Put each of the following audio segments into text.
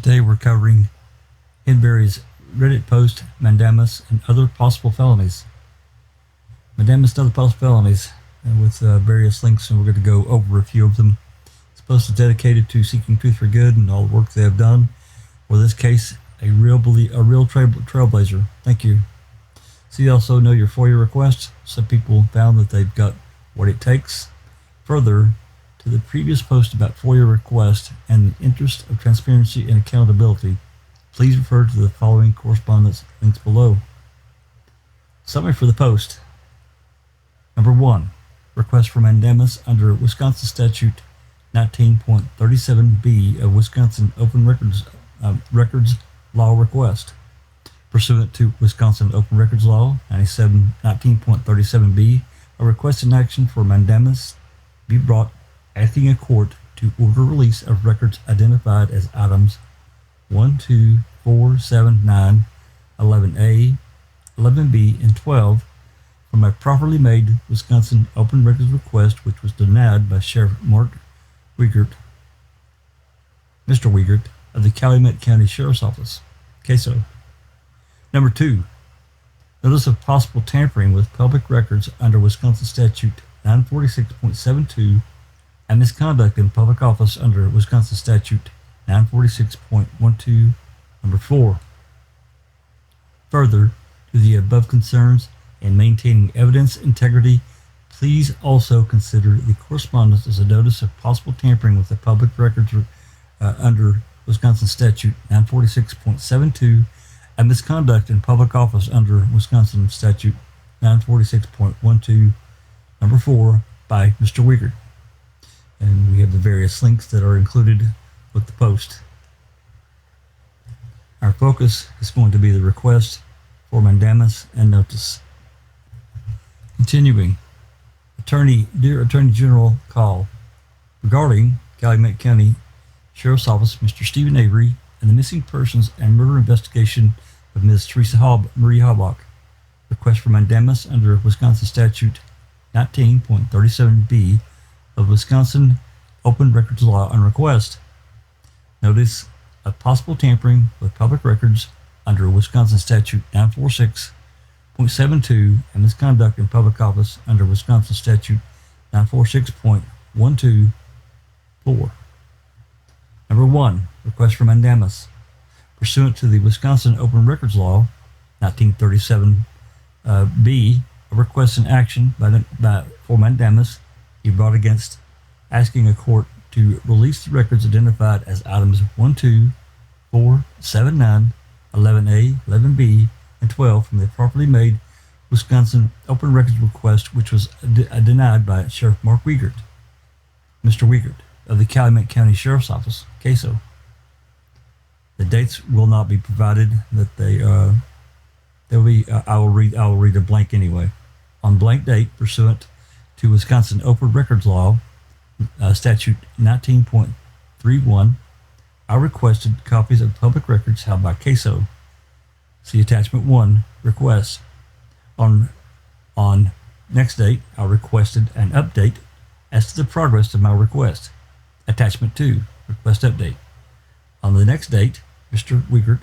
Today we're covering Henbury's Reddit post, Mandamus, and other possible felonies. Mandamus and other possible felonies, with various links, and we're going to go over a few of them. This post is dedicated to seeking truth for good and all the work they have done. For this case, a real trailblazer. Thank you. See, also know your FOIA requests. Some people found that they've got what it takes. Further, to the previous post about FOIA requests and the interest of transparency and accountability, please refer to the following correspondence links below. Summary for the post. Number 1. Request for mandamus under Wisconsin Statute 19.37b of Wisconsin Open Records Law request. Pursuant to Wisconsin Open Records Law 19.37b, a request in action for mandamus be brought asking a court to order release of records identified as items 1, 2, 4, 7, 9, 11A, 11B, and 12 from a properly made Wisconsin Open Records request, which was denied by Sheriff Mark Wiegert, Mr. Wiegert, of the Calumet County Sheriff's Office, CASO. Number 2. Notice of possible tampering with public records under Wisconsin Statute 946.72 and misconduct in public office under Wisconsin Statute 946.12, number 4. Further, to the above concerns in maintaining evidence integrity, please also consider the correspondence as a notice of possible tampering with the public records under Wisconsin Statute 946.72 and misconduct in public office under Wisconsin Statute 946.12, number 4, by Mr. Wiegert. And we have the various links that are included with the post. Our focus is going to be the request for mandamus and notice. Continuing, Dear Attorney General call regarding Calumet County Sheriff's Office, Mr. Stephen Avery, and the missing persons and murder investigation of Ms. Teresa Marie Habach. Request for mandamus under Wisconsin Statute 19.37b of Wisconsin Open Records Law on request. Notice of possible tampering with public records under Wisconsin Statute 946.72 and misconduct in public office under Wisconsin Statute 946.124. Number 1. Request for mandamus. Pursuant to the Wisconsin Open Records Law 1937b, a request in action for mandamus be brought against asking a court to release the records identified as items 1, 2, 4, 7, 9, 11A, 11B, and 12 from the properly made Wisconsin Open Records request, which was denied by Sheriff Mark Wiegert, Mr. Wiegert, of the Calumet County Sheriff's Office, CASO. The dates will not be provided. That they'll be. I will read a blank anyway. On blank date, pursuant to Wisconsin Open Records Law, Statute 19.31, I requested copies of public records held by CASO. See Attachment 1, Request. On next date, I requested an update as to the progress of my request. Attachment 2, Request Update. On the next date, Mr. Wiegert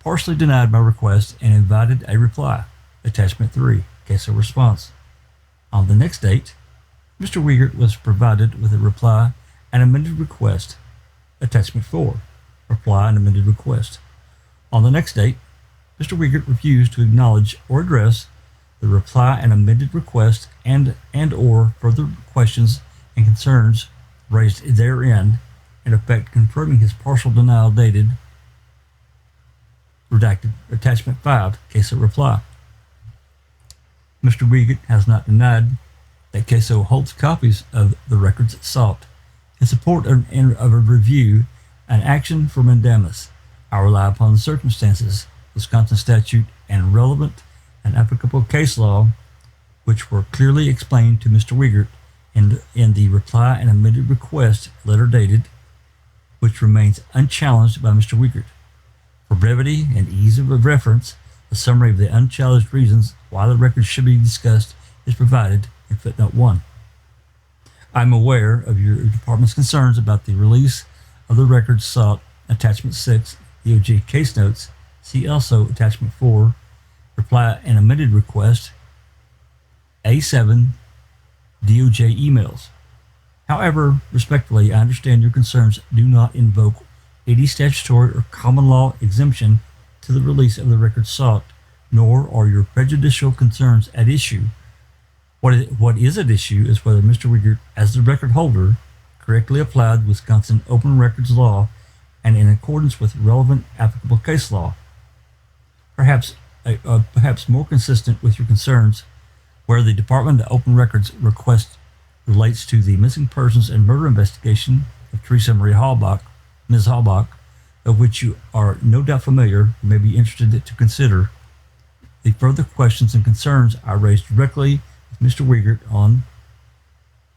partially denied my request and invited a reply. Attachment 3, CASO Response. On the next date, Mr. Wiegert was provided with a reply and amended request. Attachment 4, Reply and amended request. On the next date, Mr. Wiegert refused to acknowledge or address the reply and amended request and or further questions and concerns raised therein, in effect confirming his partial denial dated redacted. Attachment 5, CASO Reply. Mr. Wiegert has not denied that CASO holds copies of the records sought. In support of a review and action for mandamus, I rely upon the circumstances, Wisconsin statute, and relevant and applicable case law, which were clearly explained to Mr. Wiegert in the reply and amended request letter dated, which remains unchallenged by Mr. Wiegert. For brevity and ease of reference, a summary of the unchallenged reasons why the records should be discussed is provided in footnote 1. I'm aware of your department's concerns about the release of the records sought Attachment 6, DOJ case notes. See also Attachment 4, reply and amended request. A7, DOJ emails. However, respectfully, I understand your concerns do not invoke any statutory or common law exemption to the release of the records sought, nor are your prejudicial concerns at issue. What is at issue is whether Mr. Wiegert, as the record holder, correctly applied Wisconsin open records law and in accordance with relevant applicable case law. Perhaps more consistent with your concerns, where the Department of Open Records request relates to the missing persons and murder investigation of Teresa Marie Halbach, Ms. Halbach, of which you are no doubt familiar, and may be interested to consider. The further questions and concerns I raised directly with Mr. Wiegert on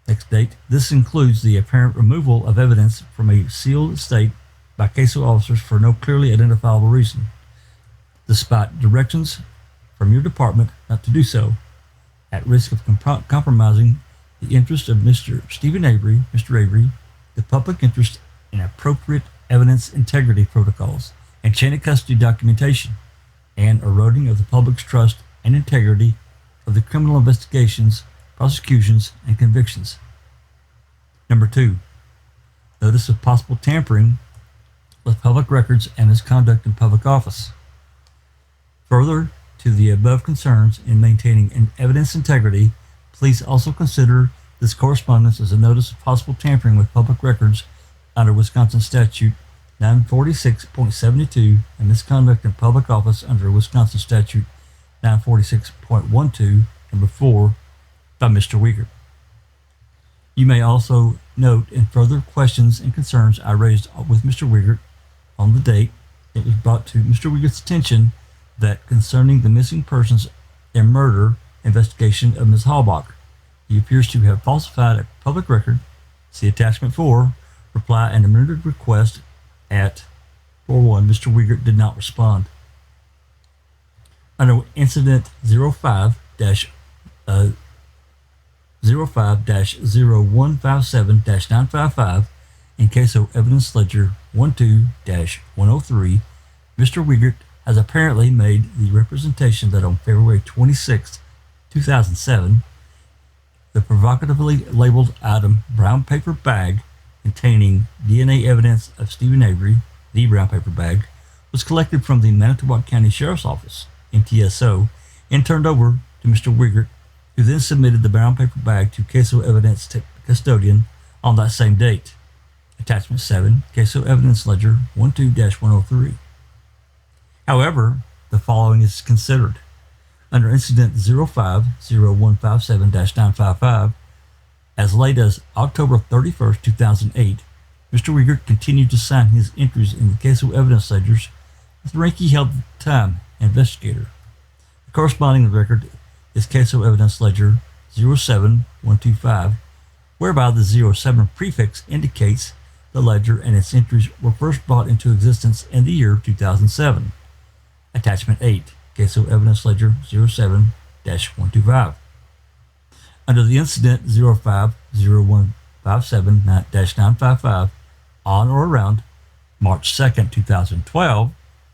next date. This includes the apparent removal of evidence from a sealed estate by CASO officers for no clearly identifiable reason, despite directions from your department not to do so, at risk of compromising the interest of Mr. Avery, the public interest in appropriate evidence integrity protocols and chain of custody documentation, and eroding of the public's trust and integrity of the criminal investigations, prosecutions, and convictions. Number 2, notice of possible tampering with public records and misconduct in public office. Further to the above concerns in maintaining an evidence integrity, please also consider this correspondence as a notice of possible tampering with public records under Wisconsin Statute 946.72 and misconduct in public office under Wisconsin Statute 946.12, number 4, by Mr. Wiegert. You may also note in further questions and concerns I raised with Mr. Wiegert on the date it was brought to Mr. Wiegert's attention that concerning the missing persons and murder investigation of Ms. Halbach, he appears to have falsified a public record. See Attachment 4, reply and amended request at 4-1. Mr. Wiegert did not respond. Under Incident 05-0157-955 in CASO Evidence Ledger 12-103, Mr. Wiegert has apparently made the representation that on February 26, 2007, the provocatively labeled item brown paper bag containing DNA evidence of Stephen Avery, the brown paper bag, was collected from the Manitowoc County Sheriff's Office, MTSO, and turned over to Mr. Wiegert, who then submitted the brown paper bag to CASO Evidence Custodian on that same date. Attachment 7, CASO Evidence Ledger 12-103. However, the following is considered. Under Incident 05-0157-955, as late as October 31, 2008, Mr. Wiegert continued to sign his entries in the CASO Evidence Ledgers with the rank he held at the time, investigator. The corresponding record is CASO Evidence Ledger 07125, whereby the 07 prefix indicates the ledger and its entries were first brought into existence in the year 2007. Attachment 8, CASO Evidence Ledger 07-125. Under the Incident 05-0157-955, on or around March 2, 2012,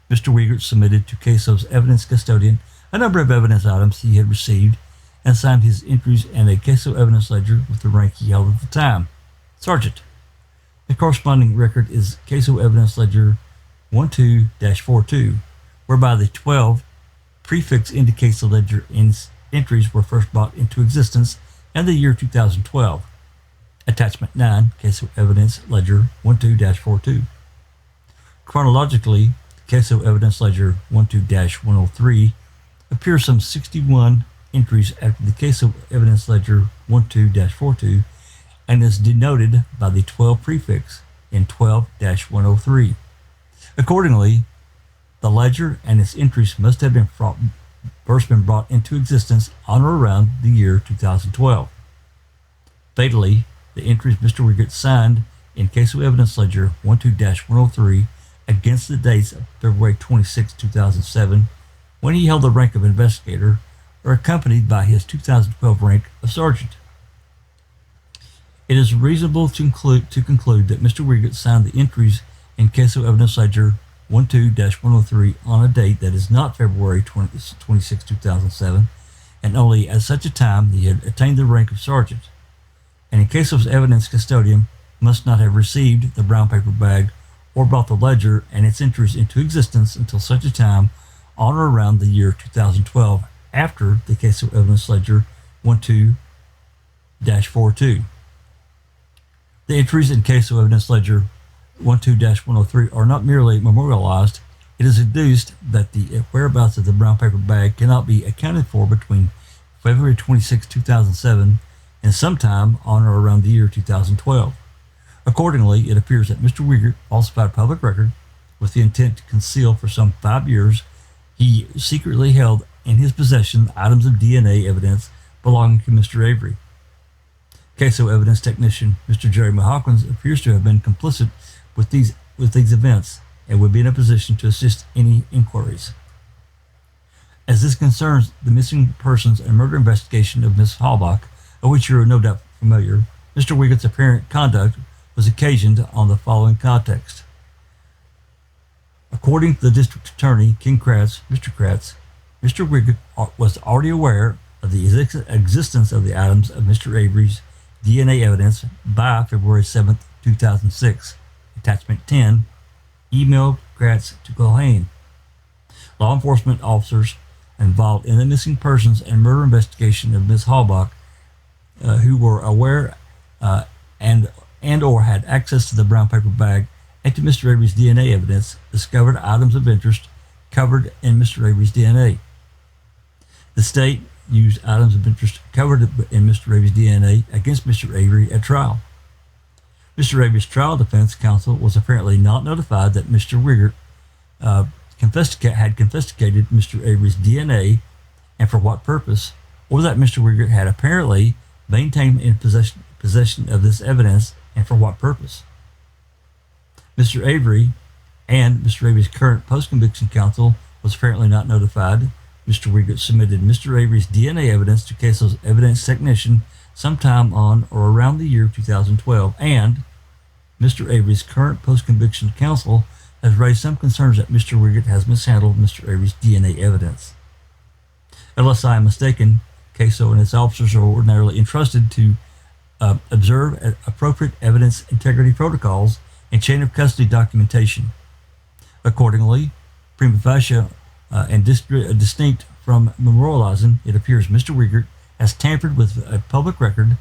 Mr. Wiegert submitted to CASO's Evidence Custodian a number of evidence items he had received and signed his entries in a CASO Evidence Ledger with the rank he held at the time, Sergeant. The corresponding record is CASO Evidence Ledger 12-42, whereby the 12 prefix indicates the ledger entries were first brought into existence in the year 2012. Attachment 9, CASO Evidence Ledger 12-42. Chronologically, the CASO Evidence Ledger 12-103 appears some 61 entries after the CASO Evidence Ledger 12-42 and is denoted by the 12 prefix in 12-103. Accordingly, the ledger and its entries must have been first been brought into existence on or around the year 2012. Fatally, the entries Mr. Wiegert signed in CASO Evidence Ledger 12-103 against the dates of February 26, 2007, when he held the rank of investigator, are accompanied by his 2012 rank of sergeant. It is reasonable to conclude that Mr. Wiegert signed the entries in CASO Evidence Ledger 12-103 on a date that is not February 26, 2007, and only at such a time he had attained the rank of sergeant. And in CASO's evidence custodian must not have received the brown paper bag or brought the ledger and its entries into existence until such a time on or around the year 2012 after the CASO Evidence Ledger 12-42. The entries in CASO Evidence Ledger 12-103 are not merely memorialized. It is deduced that the whereabouts of the brown paper bag cannot be accounted for between February 26, 2007 and sometime on or around the year 2012. Accordingly, it appears that Mr. Wiegert falsified public record with the intent to conceal for some 5 years. He secretly held in his possession items of DNA evidence belonging to Mr. Avery. CASO evidence technician Mr. Jerry Hawkins appears to have been complicit with these events and would be in a position to assist any inquiries. As this concerns the missing persons and murder investigation of Ms. Halbach, of which you are no doubt familiar, Mr. Wiegert's apparent conduct was occasioned on the following context. According to the district attorney, King Kratz, Mr. Wiegert was already aware of the existence of the items of Mr. Avery's DNA evidence by February 7, 2006. Attachment 10, emailed Kratz to Culhane. Law enforcement officers involved in the missing persons and murder investigation of Ms. Halbach, who were aware and or had access to the brown paper bag and to Mr. Avery's DNA evidence, discovered items of interest covered in Mr. Avery's DNA. The state used items of interest covered in Mr. Avery's DNA against Mr. Avery at trial. Mr. Avery's trial defense counsel was apparently not notified that Mr. Wiegert had confiscated Mr. Avery's DNA and for what purpose, or that Mr. Wiegert had apparently maintained in possession of this evidence and for what purpose. Mr. Avery and Mr. Avery's current post-conviction counsel was apparently not notified. Mr. Wiegert submitted Mr. Avery's DNA evidence to CASO's evidence technician sometime on or around the year 2012, and Mr. Avery's current post-conviction counsel has raised some concerns that Mr. Wiegert has mishandled Mr. Avery's DNA evidence. Unless I am mistaken, CASO and its officers are ordinarily entrusted to observe appropriate evidence integrity protocols and chain of custody documentation. Accordingly, prima facie and distinct from memorializing, it appears Mr. Wiegert has tampered with a public record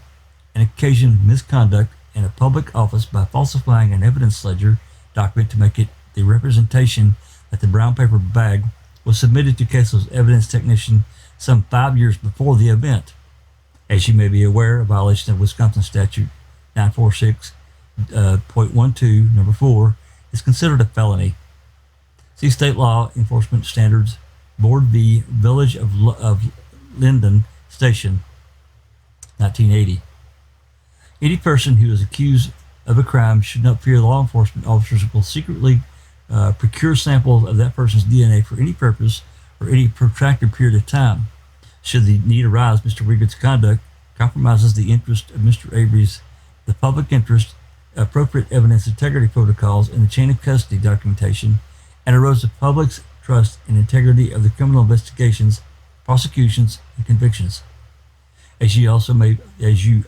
and occasioned misconduct in a public office by falsifying an evidence ledger document to make it the representation that the brown paper bag was submitted to CASO's evidence technician some 5 years before the event. As you may be aware, a violation of Wisconsin Statute 946.12, number 4, is considered a felony. See State Law Enforcement Standards Board v. Village of Linden Station, 1980. Any person who is accused of a crime should not fear law enforcement officers will secretly procure samples of that person's DNA for any purpose or any protracted period of time. Should the need arise, Mr. Wiegert's conduct compromises the interest of Mr. Avery's, the public interest, appropriate evidence integrity protocols, and the chain of custody documentation, and erodes the public's trust and integrity of the criminal investigations, prosecutions, and convictions. As you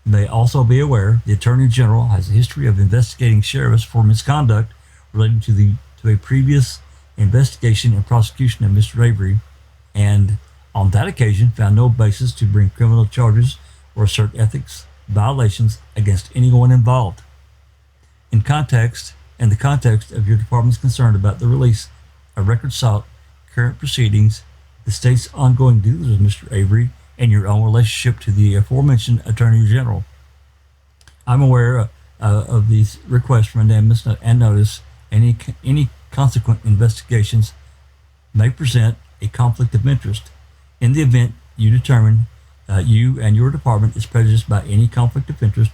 may also be aware, the Attorney General has a history of investigating sheriffs for misconduct related to a previous investigation and prosecution of Mr. Avery, and on that occasion found no basis to bring criminal charges or assert ethics violations against anyone involved. In the context of your department's concern about the release of records sought, current proceedings, the state's ongoing dealings with Mr. Avery, and your own relationship to the aforementioned Attorney General, I'm aware of these requests from Mandamus and notice any consequent investigations may present a conflict of interest. In the event you determine you and your department is prejudiced by any conflict of interest,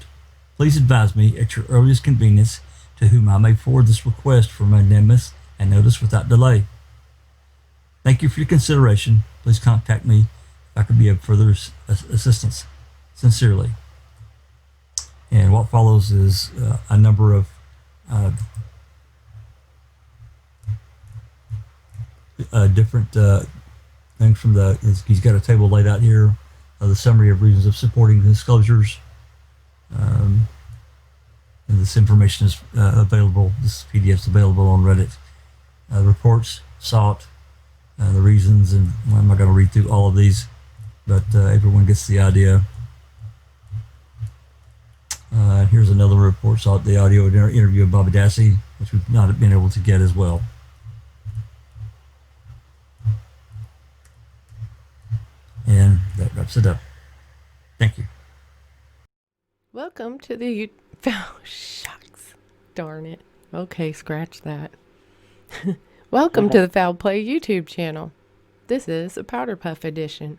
please advise me at your earliest convenience to whom I may forward this request for Mandamus and notice without delay. Thank you for your consideration. Please contact me if I could be of further assistance. Sincerely. And what follows is a number of different things from he's got a table laid out here, the summary of reasons of supporting disclosures. And this information is available, this PDF is available on Reddit. Reports sought, the reasons, and I'm not going to read through all of these, but everyone gets the idea. Here's another report sought, the audio interview of Bobby Dassey, which we've not been able to get as well. And that wraps it up. Thank you. Welcome to the oh, shucks. Darn it. Okay, scratch that. Welcome to the Foul Play YouTube channel. This is a Powder Puff edition.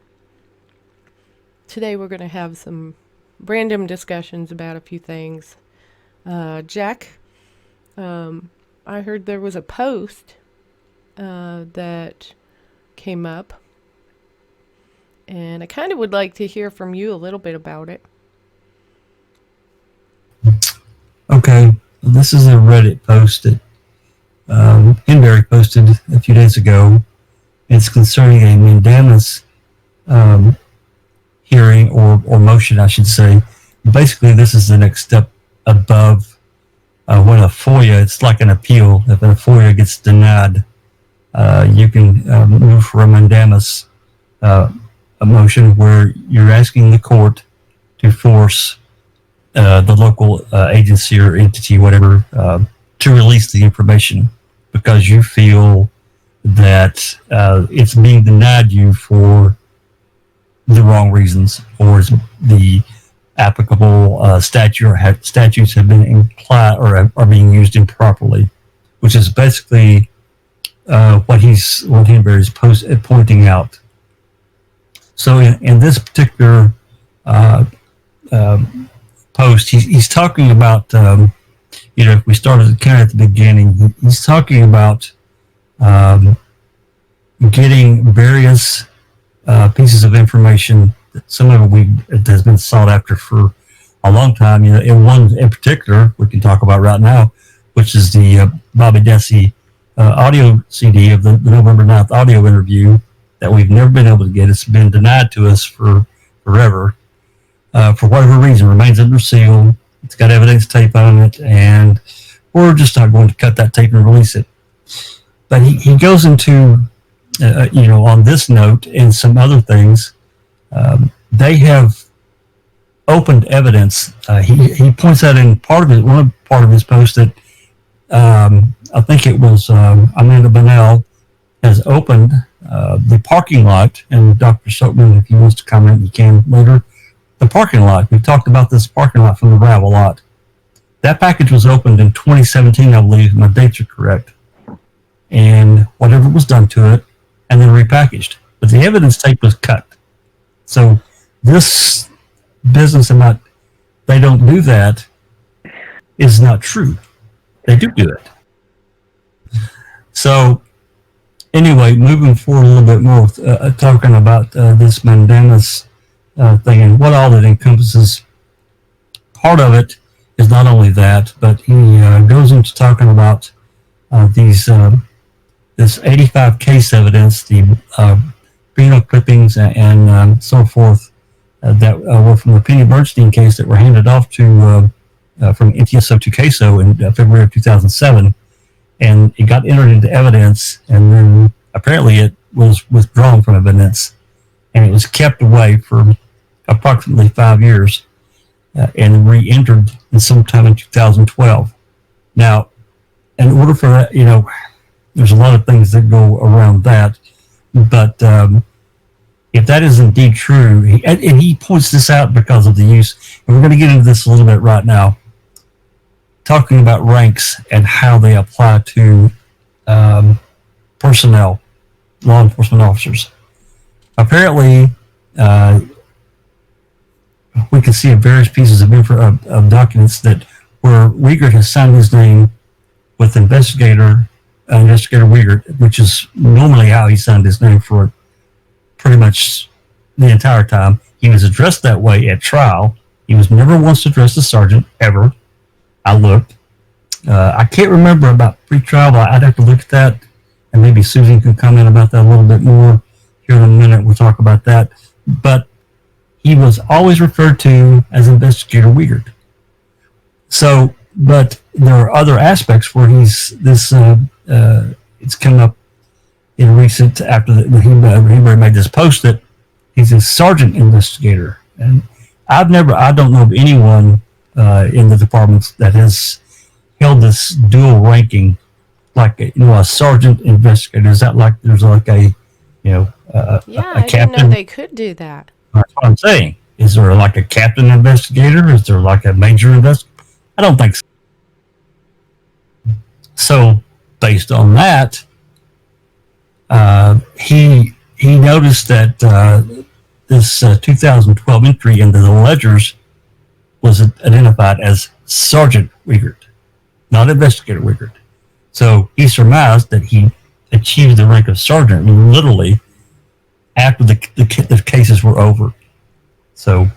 Today we're going to have some random discussions about a few things. Jack, I heard there was a post that came up, and I kind of would like to hear from you a little bit about it. Okay, this is a Reddit post that Henbury posted a few days ago. It's concerning a Mandamus hearing or motion, I should say. Basically, this is the next step above when a FOIA, it's like an appeal. If a FOIA gets denied, you can move for a Mandamus a motion where you're asking the court to force the local agency or entity, whatever, to release the information because you feel that it's being denied you for the wrong reasons, or the applicable statutes have been implied or are being used improperly, which is basically what Henbury is pointing out. So in this particular post, he's talking about, if we started kind of at the beginning, he's talking about getting various pieces of information. Some of it has been sought after for a long time. In one in particular, we can talk about right now, which is the Bobby Dassey audio CD of the November 9th audio interview that we've never been able to get. It's been denied to us for forever. For whatever reason, remains under seal. It's got evidence tape on it, and we're just not going to cut that tape and release it. But he goes into, on this note and some other things, they have opened evidence. He points out in one part of his post that I think it was Amanda Bonnell has opened the parking lot, and Dr. Silkman, if he wants to comment, he can later. The parking lot. We've talked about this parking lot from the RAV a lot. That package was opened in 2017, I believe. My dates are correct. And whatever was done to it, and then repackaged. But the evidence tape was cut. So this business about they don't do that is not true. They do it. So anyway, moving forward a little bit more with talking about this Mandamus thing and what all it encompasses. Part of it is not only that, but he goes into talking about this 85 case evidence, the penal clippings and so forth that were from the Penny Bernstein case that were handed off to from NTSO to CASO in February of 2007, and it got entered into evidence, and then apparently it was withdrawn from evidence, and it was kept away for approximately 5 years, and re-entered in sometime in 2012. Now, in order for that, there's a lot of things that go around that, but if that is indeed true, he points this out because of the use, and we're going to get into this a little bit right now, talking about ranks and how they apply to personnel, law enforcement officers. Apparently, we can see various pieces of documents that where Wiegert has signed his name with Investigator Wiegert, which is normally how he signed his name for pretty much the entire time. He was addressed that way at trial. He was never once addressed as sergeant, ever. I looked. I can't remember about pre-trial, but I'd have to look at that and maybe Susan can comment about that a little bit more here in a minute. We'll talk about that. But he was always referred to as Investigator Weird. So, but there are other aspects where he's this. It's come up in recent after Henbury made this post that he's a sergeant investigator, and I don't know of anyone in the departments that has held this dual ranking, like a sergeant investigator. Is that like there's like a Yeah, a I didn't know captain? they could do that. That's what I'm saying. Is there like a captain investigator? Is there like a major investigator? I don't think so. So based on that, he noticed that this 2012 entry into the ledgers was identified as Sergeant Wiegert, not Investigator Wiegert. So he surmised that he achieved the rank of sergeant literally after the cases were over. So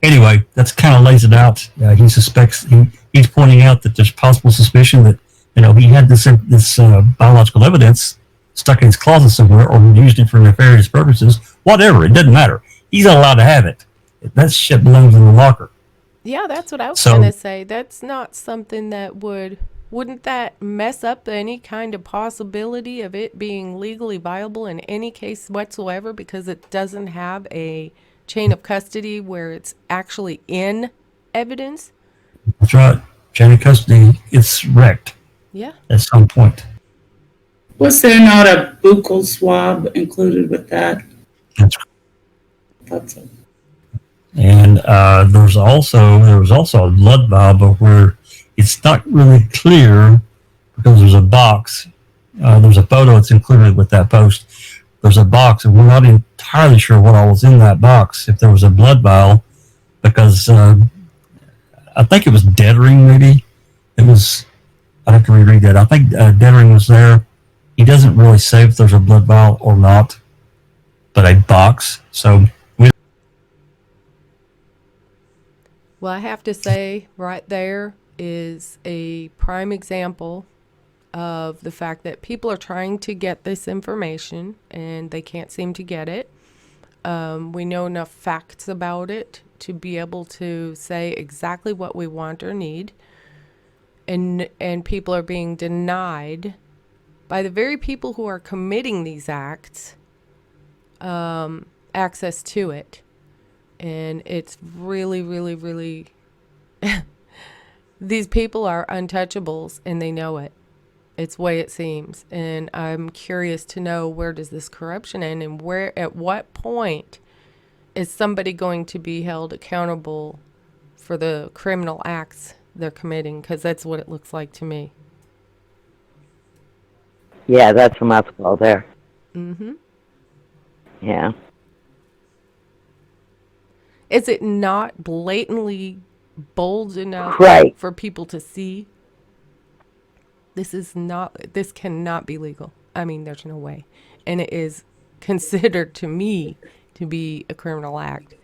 anyway, that's kind of lays it out. He suspects he's pointing out that there's possible suspicion that he had this biological evidence stuck in his closet somewhere or used it for nefarious purposes. Whatever, it doesn't matter. He's not allowed to have it. That shit belongs in the locker. Yeah, that's what I was going to say. That's not something that wouldn't that mess up any kind of possibility of it being legally viable in any case whatsoever because it doesn't have a chain of custody where it's actually in evidence? That's right. Chain of custody gets wrecked. Yeah. At some point. Was there not a buccal swab included with that? That's it. And there was also a blood vial, but where it's not really clear because there's a box. There's a photo that's included with that post. There's a box, and we're not entirely sure what all was in that box. If there was a blood vial, because I think it was Dettering, maybe. It was. I have to reread that. I think Dettering was there. He doesn't really say if there's a blood vial or not, but a box. So. Well, I have to say, right there is a prime example of the fact that people are trying to get this information and they can't seem to get it. We know enough facts about it to be able to say exactly what we want or need. And people are being denied by the very people who are committing these acts access to it. And it's really, really, really, these people are untouchables and they know it. It's the way it seems. And I'm curious to know, where does this corruption end, and at what point is somebody going to be held accountable for the criminal acts they're committing? Because that's what it looks like to me. Yeah, that's a mouthful there. Mm-hmm. Yeah. Is it not blatantly bold enough for people to see? This cannot be legal. I mean, there's no way. And it is considered to me to be a criminal act.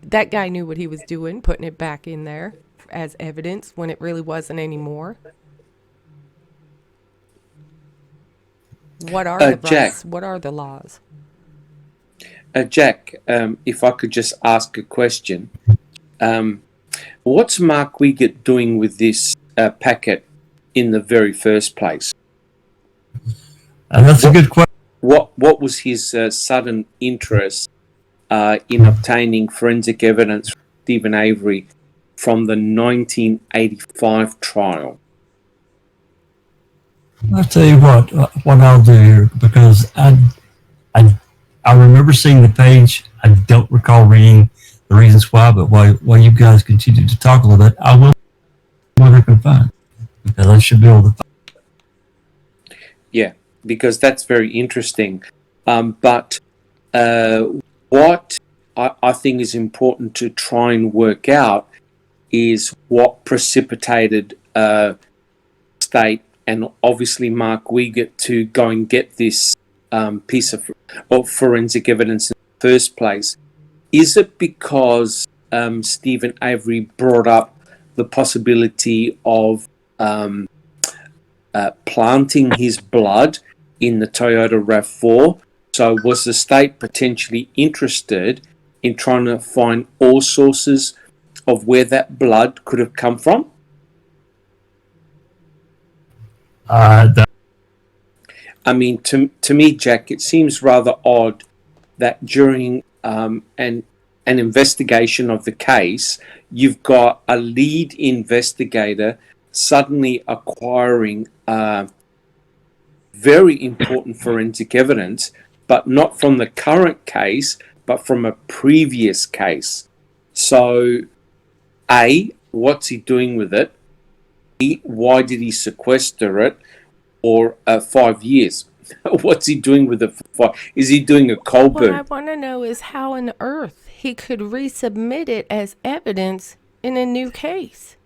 That guy knew what he was doing, putting it back in there as evidence when it really wasn't anymore. What are the rights? What are the laws? Jack, if I could just ask a question. What's Mark Wiegert doing with this packet in the very first place? That's a good question. What was his sudden interest in obtaining forensic evidence from Stephen Avery from the 1985 trial? I'll tell you what I'll do here, because I remember seeing the page. I don't recall reading the reasons why, but while you guys continue to talk a little bit, I will what I can find, because I should be able to find. Yeah, because that's very interesting. But what I think is important to try and work out is what precipitated State and obviously Mark Wiegert to go and get this piece of forensic evidence in the first place. Is it because Stephen Avery brought up the possibility of planting his blood in the Toyota RAV4. So was the state potentially interested in trying to find all sources of where that blood could have come from? I mean, to me, Jack, it seems rather odd that during an investigation of the case, you've got a lead investigator suddenly acquiring very important forensic evidence, but not from the current case, but from a previous case. So, A, what's he doing with it? B, why did he sequester it? Or 5 years? What's he doing with it for 5? Is he doing a cold What I burn? want to know is how on earth he could resubmit it as evidence in a new case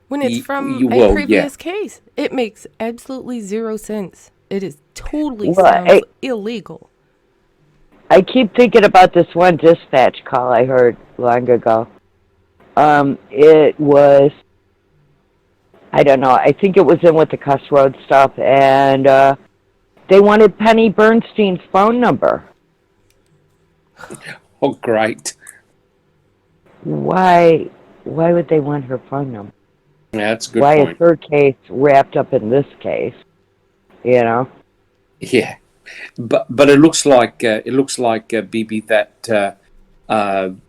when it's from a previous case. It makes absolutely zero sense. It is totally sounds illegal. I keep thinking about this one dispatch call I heard long ago. It was, I don't know, I think it was in with the Cuss Road stuff, and they wanted Penny Bernstein's phone number. Oh, great. Why would they want her phone number? Yeah, that's a good Why point. is her case wrapped up in this case? You know? Yeah, but it looks like BB, that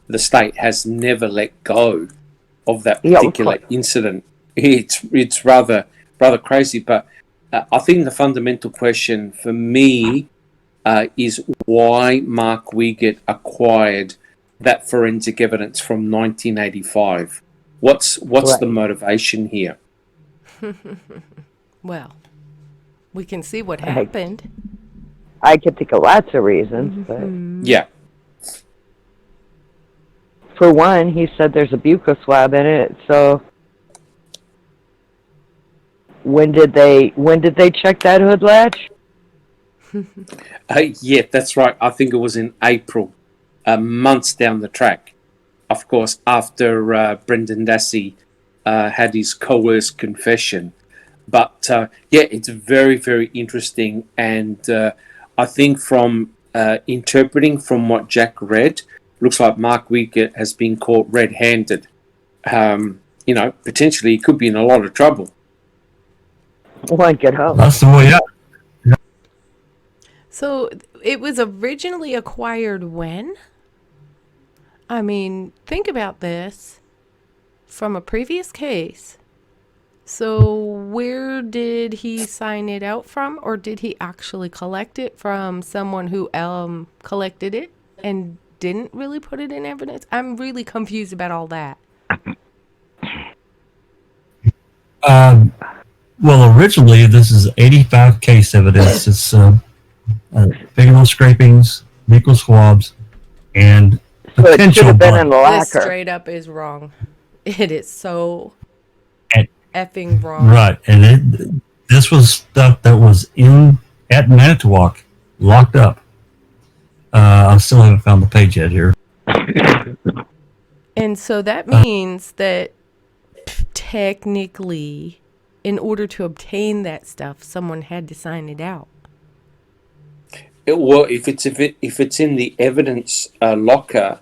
the state has never let go of that particular incident. It's rather crazy, but I think the fundamental question for me is why Mark Wiegert acquired that forensic evidence from 1985. What's the motivation here? Well, we can see what happened. I could think of lots of reasons, but yeah. For one, he said there's a buccal swab in it. So when did they check that hood latch? Yeah, that's right. I think it was in April, months down the track. Of course, after Brendan Dassey had his coerced confession. But yeah, it's very, very interesting. And I think from interpreting from what Jack read, looks like Mark Wiegert has been caught red-handed. Potentially he could be in a lot of trouble. One could hope. That's the way out. So it was originally acquired when? I mean, think about this. From a previous case. So where did he sign it out from? Or did he actually collect it from someone who collected it and didn't really put it in evidence? I'm really confused about all that. Well, originally, this is 85 case evidence. It's fingernail scrapings, buccal swabs, and So it should potential have been blood. in the locker. This straight up is wrong. It is so effing wrong. Right, and this was stuff that was at Manitowoc, locked up. I still haven't found the page yet here. And so that means that technically, in order to obtain that stuff, someone had to sign it out. Well, if it's in the evidence locker,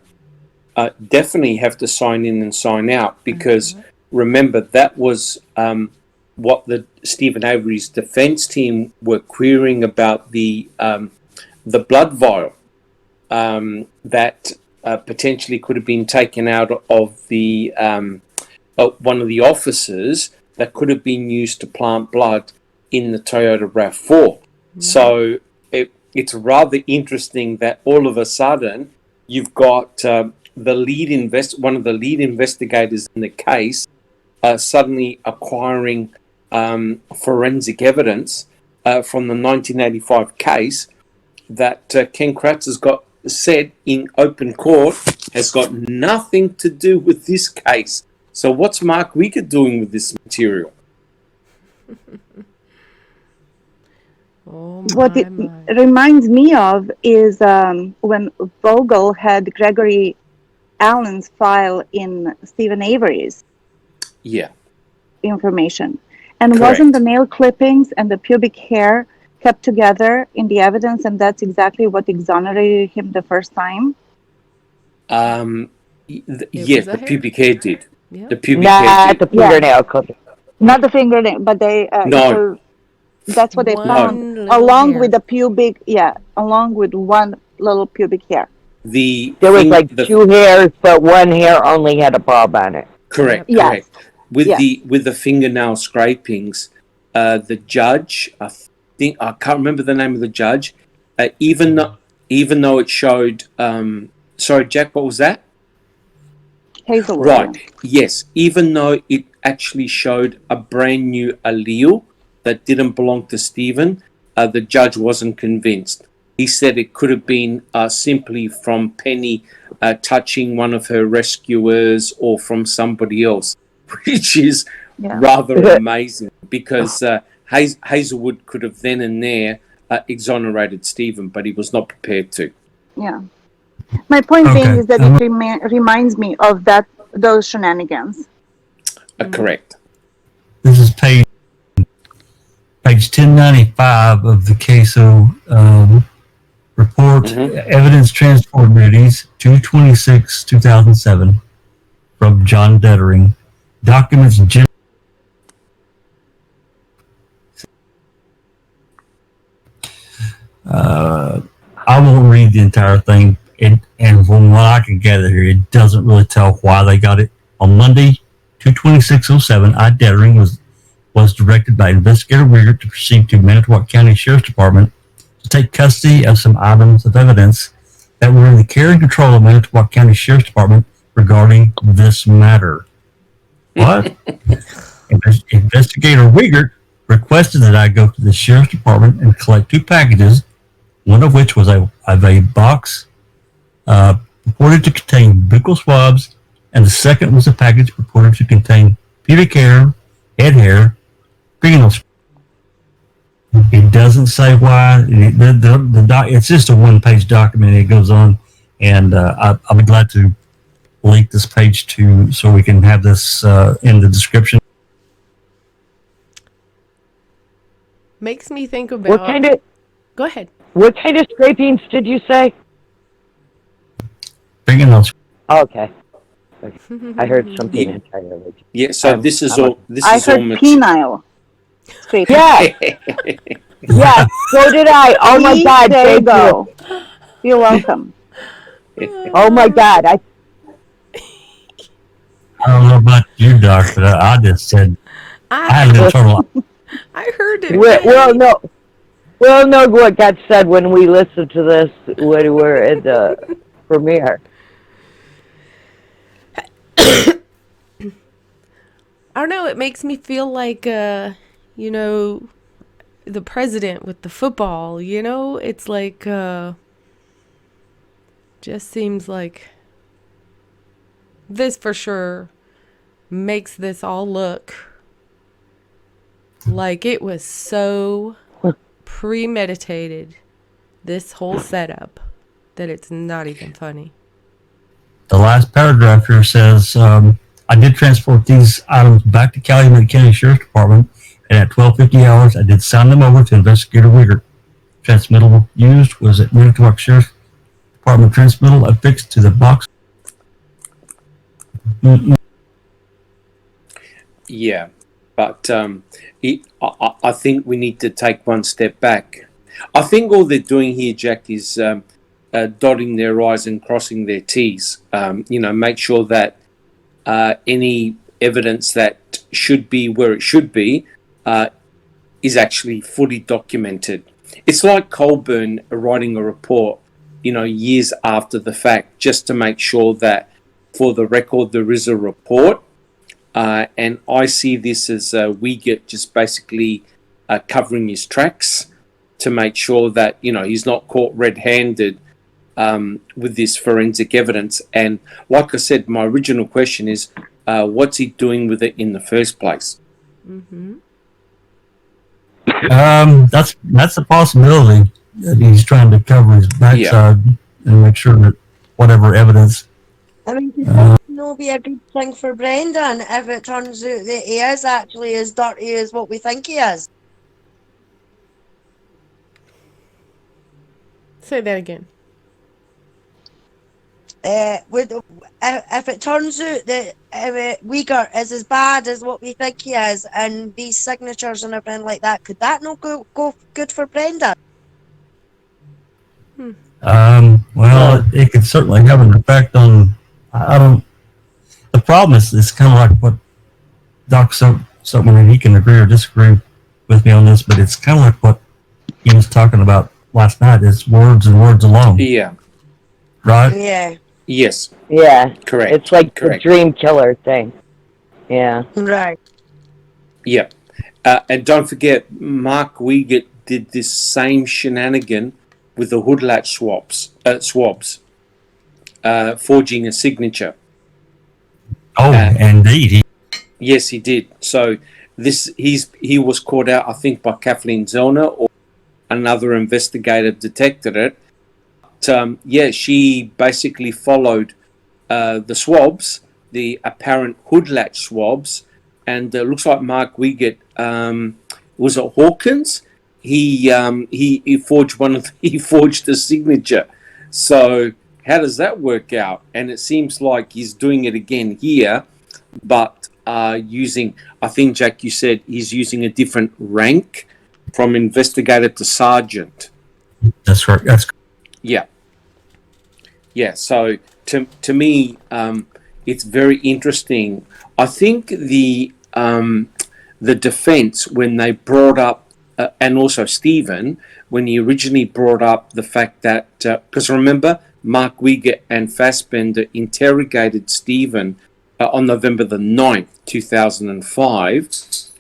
definitely have to sign in and sign out, because remember that was what the Stephen Avery's defense team were querying about the blood vial that potentially could have been taken out of the one of the officers that could have been used to plant blood in the Toyota RAV4. So it's rather interesting that all of a sudden you've got one of the lead investigators in the case suddenly acquiring forensic evidence from the 1985 case that Ken Kratz has said in open court has got nothing to do with this case. So what's Mark Wiegert doing with this material? What it reminds me of is when Vogel had Gregory Allen's file in Stephen Avery's information. And Correct. wasn't the nail clippings and the pubic hair kept together in the evidence, and that's exactly what exonerated him the first time? Yes, was a the hair. pubic hair did. Yep. The pubic hair Not did. the fingernail clipping. Not the fingernail, but they. No, So that's what they no. found, One little along hair. with the pubic. Yeah, along with one little pubic hair. The There was thing, like the 2 hairs, but 1 hair only had a bulb on it. correct, Yep. Yes. correct. With Yes. the fingernail scrapings, the judge, I think I can't remember the name of the judge. Even though it showed, sorry, Jack, what was that? Hazelwood. Right. Yes. Even though it actually showed a brand new allele that didn't belong to Stephen, the judge wasn't convinced. He said it could have been simply from Penny touching one of her rescuers or from somebody else, which is Yeah. rather amazing because Hazelwood could have then and there exonerated Stephen, but he was not prepared to. Yeah. My point being Okay. is that it reminds me of those shenanigans. Correct. This is page 1095 of the CASO report. Evidence transport duties 2/26/2007 from John Dettering. Documents I won't read the entire thing, and from what I can gather here, it doesn't really tell why they got it. On Monday, 2/26/07, I Dettering was directed by Investigator Wiegert to proceed to Manitowoc County Sheriff's Department to take custody of some items of evidence that were in the care and control of Manitowoc County Sheriff's Department regarding this matter. What? Investigator Wiegert requested that I go to the Sheriff's Department and collect 2 packages, one of which was a box purported to contain buccal swabs, and the second was a package purported to contain pubic hair, head hair, fingernails. It doesn't say why. It's just a 1-page document. It goes on, and I'll be glad to link this page so we can have this in the description. Makes me think about. What kind of Go ahead. what kind of scrapings did you say? Fingernails. Oh, okay. I heard something entirely different. Yeah. So this is I all heard penile scraping. Yeah, yeah, so did I. Oh my God, There you thank you. go. You're welcome. Oh my God, I don't know about you, Doc, but I just said I had an internal. I heard it. We'll know what got said when we listen to this when we're at the premiere. I don't know. It makes me feel like, the president with the football. It's like, just seems like this for sure makes this all look like it was so premeditated, this whole setup, that it's not even funny. The last paragraph here says, I did transport these items back to Calumet County Sheriff's Department, and at 12:50 hours, I did sign them over to Investigator Wiegert. Transmittal used was at Manitowoc Sheriff's Department transmittal affixed to the box. Yeah, but I think we need to take one step back. I think all they're doing here, Jack, is dotting their I's and crossing their T's. Make sure that any evidence that should be where it should be is actually fully documented. It's like Colburn writing a report, years after the fact, just to make sure that for the record there is a report. And I see this as Wiegert just basically covering his tracks to make sure that he's not caught red-handed with this forensic evidence. And like I said, my original question is, what's he doing with it in the first place? Mm-hmm. That's a possibility that he's trying to cover his backside and make sure that whatever evidence. I mean, could not be a good thing for Brendan if it turns out that he is actually as dirty as what we think he is. Say that again. If it turns out that Uyghur is as bad as what we think he is, and these signatures and everything like that, could that not go good for Brenda? Well, it could certainly have an effect on. I don't. The problem is, it's kind of like what Doc Silkman, and he can agree or disagree with me on this, but it's kind of like what he was talking about last night. It's words and words alone, Yeah. right? Yeah. Yes. Yeah. Correct. It's like Correct. the dream killer thing. Yeah. Right. Yeah. And don't forget, Mark Wiegert did this same shenanigan with the hood latch swabs, forging a signature. Oh, indeed. Yes, he did. So he was caught out, I think, by Kathleen Zellner, or another investigator detected it. But, she basically followed the swabs, the apparent hood latch swabs, and it looks like Mark Wiegert, was it Hawkins? He forged he forged the signature. So how does that work out? And it seems like he's doing it again here, but using, I think, Jack, you said he's using a different rank from investigator to sergeant. That's correct. Yeah. So to me, it's very interesting. I think the defense, when they brought up, and also Stephen, when he originally brought up the fact that, because remember, Mark Wiegert and Fassbender interrogated Stephen on November the 9th, 2005.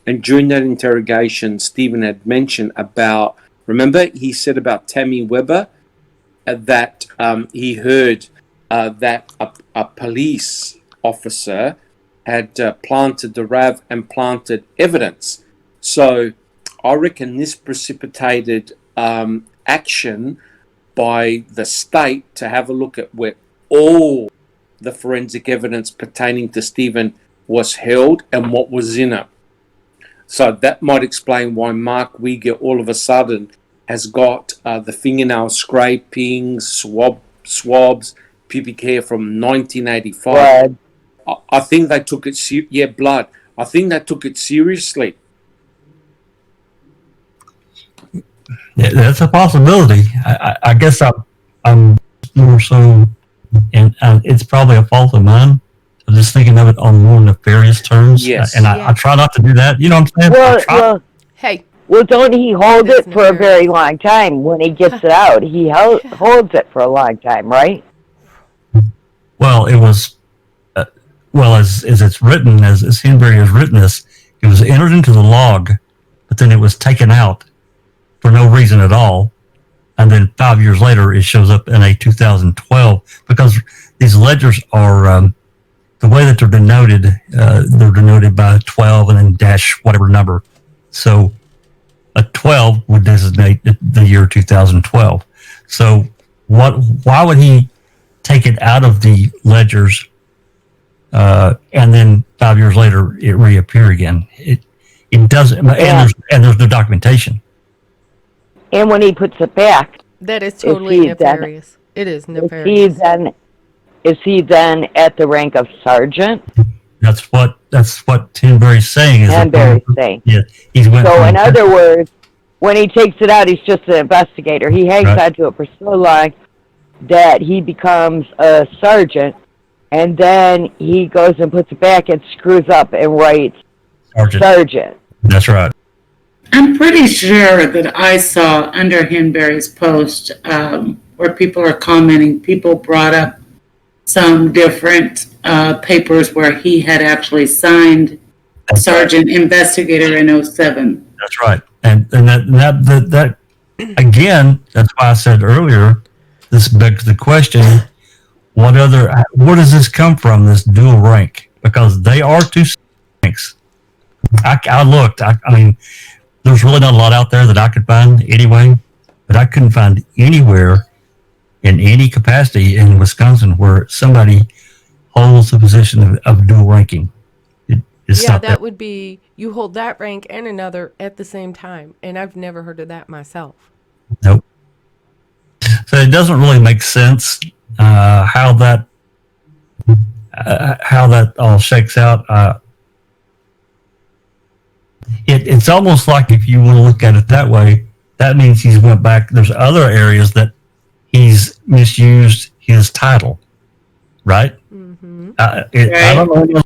And during that interrogation, Stephen had mentioned about, remember, he said about Tammy Weber, that he heard that a police officer had planted the RAV and planted evidence. So I reckon this precipitated action by the state to have a look at where all the forensic evidence pertaining to Stephen was held and what was in it. So that might explain why Mark Wiegert all of a sudden has got the fingernail scraping, swabs, pubic hair from 1985. Blood. I think they took it. Blood. I think they took it seriously. Yeah, that's a possibility. I guess I'm more so, and it's probably a fault of mine. I'm just thinking of it on more nefarious terms. Yes. And I try not to do that. You know what I'm saying? Hey. Well, don't he hold That is it for a nefarious. very long time? When he gets it out, he holds it for a long time, right? Well, it was, as it's written, as Henbury has written this, it was entered into the log, but then it was taken out for no reason at all. And then 5 years later, it shows up in a 2012, because these ledgers are, the way that they're denoted by 12 and then dash whatever number. So a 12 would designate the year 2012. So why would he take it out of the ledgers and then 5 years later it reappear again? It doesn't, and there's no documentation. And when he puts it back, That is totally nefarious. It is nefarious. Is he then at the rank of sergeant? That's what Henbury's saying. Henbury's saying. Yeah, he's went. So in other words, when he takes it out, he's just an investigator. He hangs on to it for so long that he becomes a sergeant, and then he goes and puts it back and screws up and writes sergeant. That's right. I'm pretty sure that I saw under Henbury's post where people are commenting, people brought up some different papers where he had actually signed Sergeant Investigator in 07. That's right. And that again, that's why I said earlier, this begs the question, where does this come from, this dual rank? Because they are two ranks. I looked, I mean, there's really not a lot out there that I could find anyway, but I couldn't find anywhere in any capacity in Wisconsin where somebody holds the position of dual ranking. That would be, you hold that rank and another at the same time. And I've never heard of that myself. Nope. So it doesn't really make sense how that all shakes out. It's almost like, if you want to look at it that way, that means he's went back. There's other areas that he's misused his title, right? Mm-hmm. I don't know.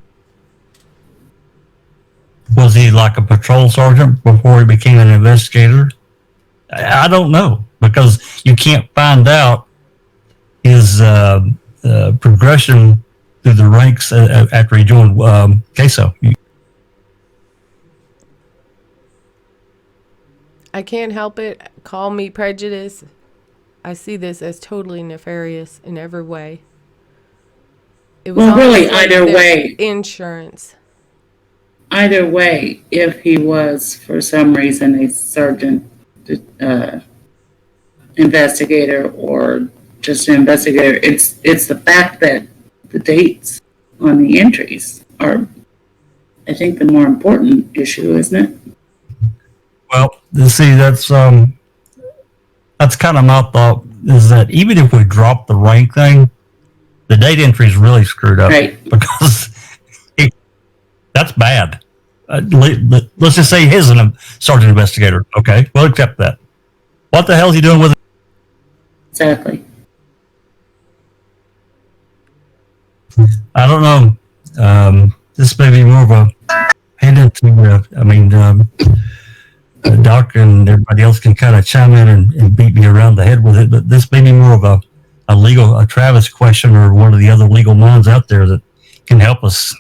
Was he like a patrol sergeant before he became an investigator? I don't know, because you can't find out his progression through the ranks after he joined CASO. I can't help it. Call me prejudice. I see this as totally nefarious in every way. It was Well, really, almost like either their way. insurance. Either way, if he was for some reason a sergeant investigator or just an investigator, it's the fact that the dates on the entries are, I think, the more important issue, isn't it? Well, see, that's kind of my thought, is that even if we drop the rank thing, the date entry is really screwed up. Right. Because that's bad. Let's just say he is a sergeant investigator. Okay, we'll accept that. What the hell is he doing with it? Exactly. I don't know. This may be more of a hand into, Doc and everybody else can kind of chime in and beat me around the head with it, but this may be more of a Travis question, or one of the other legal minds out there that can help us.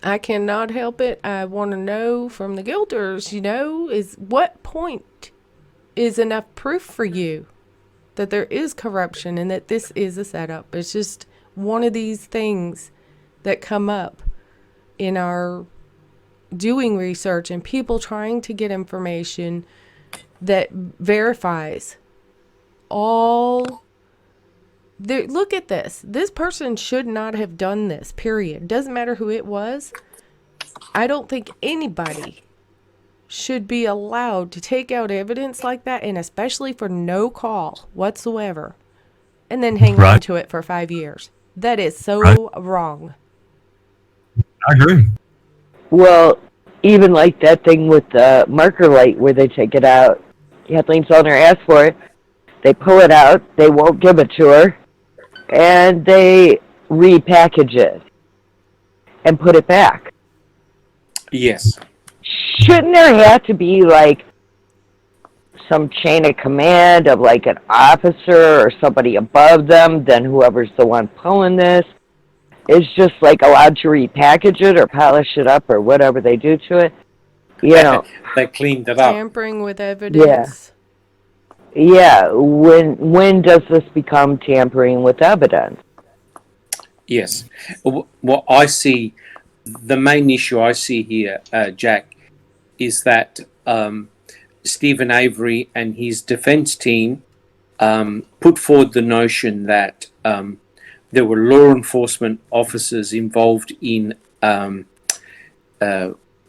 I cannot help it. I want to know from the guilters, is what point is enough proof for you that there is corruption and that this is a setup? It's just one of these things that come up in our doing research and people trying to get information that verifies all. Look at this. This person should not have done this, period. Doesn't matter who it was. I don't think anybody should be allowed to take out evidence like that, and especially for no call whatsoever, and then hang on to it for 5 years. That is so wrong. I agree. Well, even like that thing with the marker light where they take it out. Kathleen Zollner asked for it. They pull it out. They won't give it to her. And they repackage it and put it back. Yes. Shouldn't there have to be like some chain of command of like an officer or somebody above them, then whoever's the one pulling this is just like allowed to repackage it or polish it up or whatever they do to it? They cleaned it up. Tampering with evidence. Yeah. When does this become tampering with evidence? Yes. What I see, the main issue I see here, Jack, is that Stephen Avery and his defense team put forward the notion that there were law enforcement officers involved in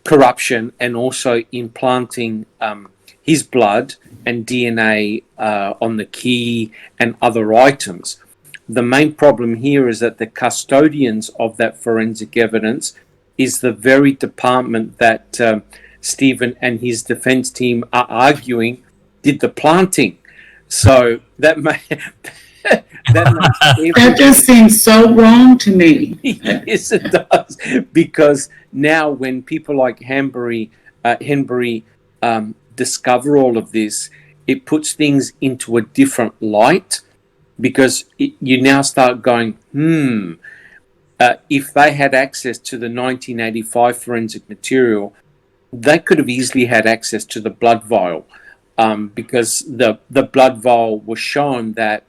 corruption and also in planting his blood and DNA on the key and other items. The main problem here is that the custodians of that forensic evidence is the very department that Stephen and his defense team are arguing did the planting. So that that just seems so wrong to me. Yes, it does. Because now when people like Henbury discover all of this, it puts things into a different light, because you now start going, if they had access to the 1985 forensic material, they could have easily had access to the blood vial, because the blood vial was shown that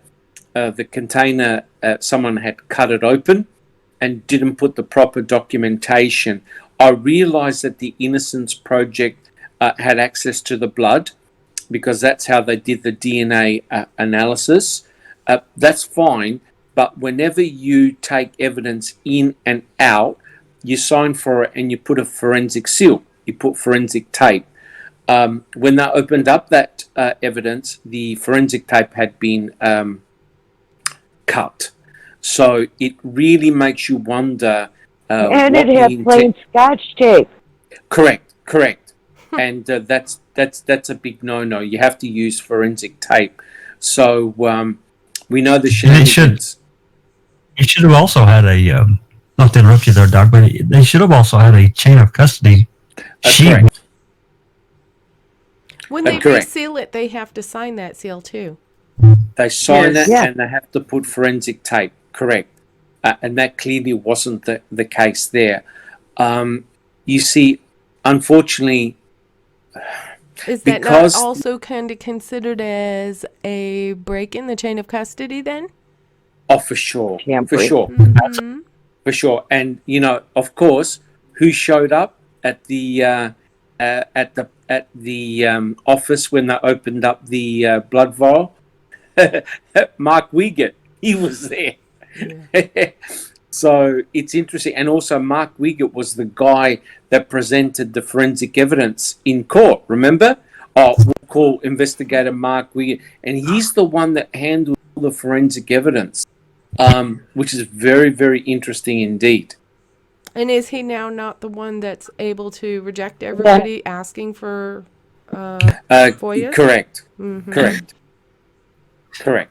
the container, someone had cut it open and didn't put the proper documentation. I realized that the Innocence Project had access to the blood, because that's how they did the DNA analysis. That's fine, but whenever you take evidence in and out, you sign for it and you put a forensic seal. You put forensic tape. when they opened up that evidence, the forensic tape had been cut. So it really makes you wonder. And what it had the plain Scotch tape. Correct. And that's a big no-no. You have to use forensic tape. So we know the shenanigans. You should have also had a, not to interrupt you there, Doc, but they should have also had a chain of custody sheet. Correct. When they Correct. reseal it, they have to sign that seal too. They sign Yes. it Yeah. and they have to put forensic tape. Correct. And that clearly wasn't the case there. You see, unfortunately, Is that because- not also kind of considered as a break in the chain of custody then? oh, for sure. Tampering. Mm-hmm. For sure. And, of course, who showed up at the office when they opened up the blood vial? Mark Wiegert. He was there. Yeah. So it's interesting. And also Mark Wiegert was the guy that presented the forensic evidence in court, remember? We'll call investigator Mark Wiegert. And he's the one that handled the forensic evidence, which is very, very interesting indeed. And is he now not the one that's able to reject everybody asking for FOIA? Correct. Mm-hmm. Correct.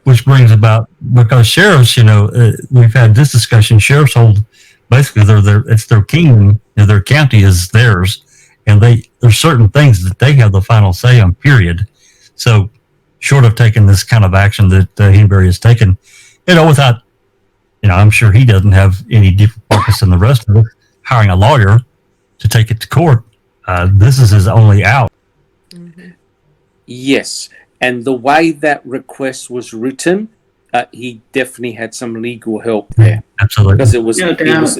Which brings about, because sheriffs, we've had this discussion, sheriffs hold, basically it's their kingdom, their county is theirs, and there's certain things that they have the final say on, period. So short of taking this kind of action that Henbury has taken, without, I'm sure he doesn't have any deeper purpose than the rest of it, hiring a lawyer to take it to court. This is his only out. Mm-hmm. Yes. And the way that request was written, he definitely had some legal help there. Absolutely. Because it was, No doubt.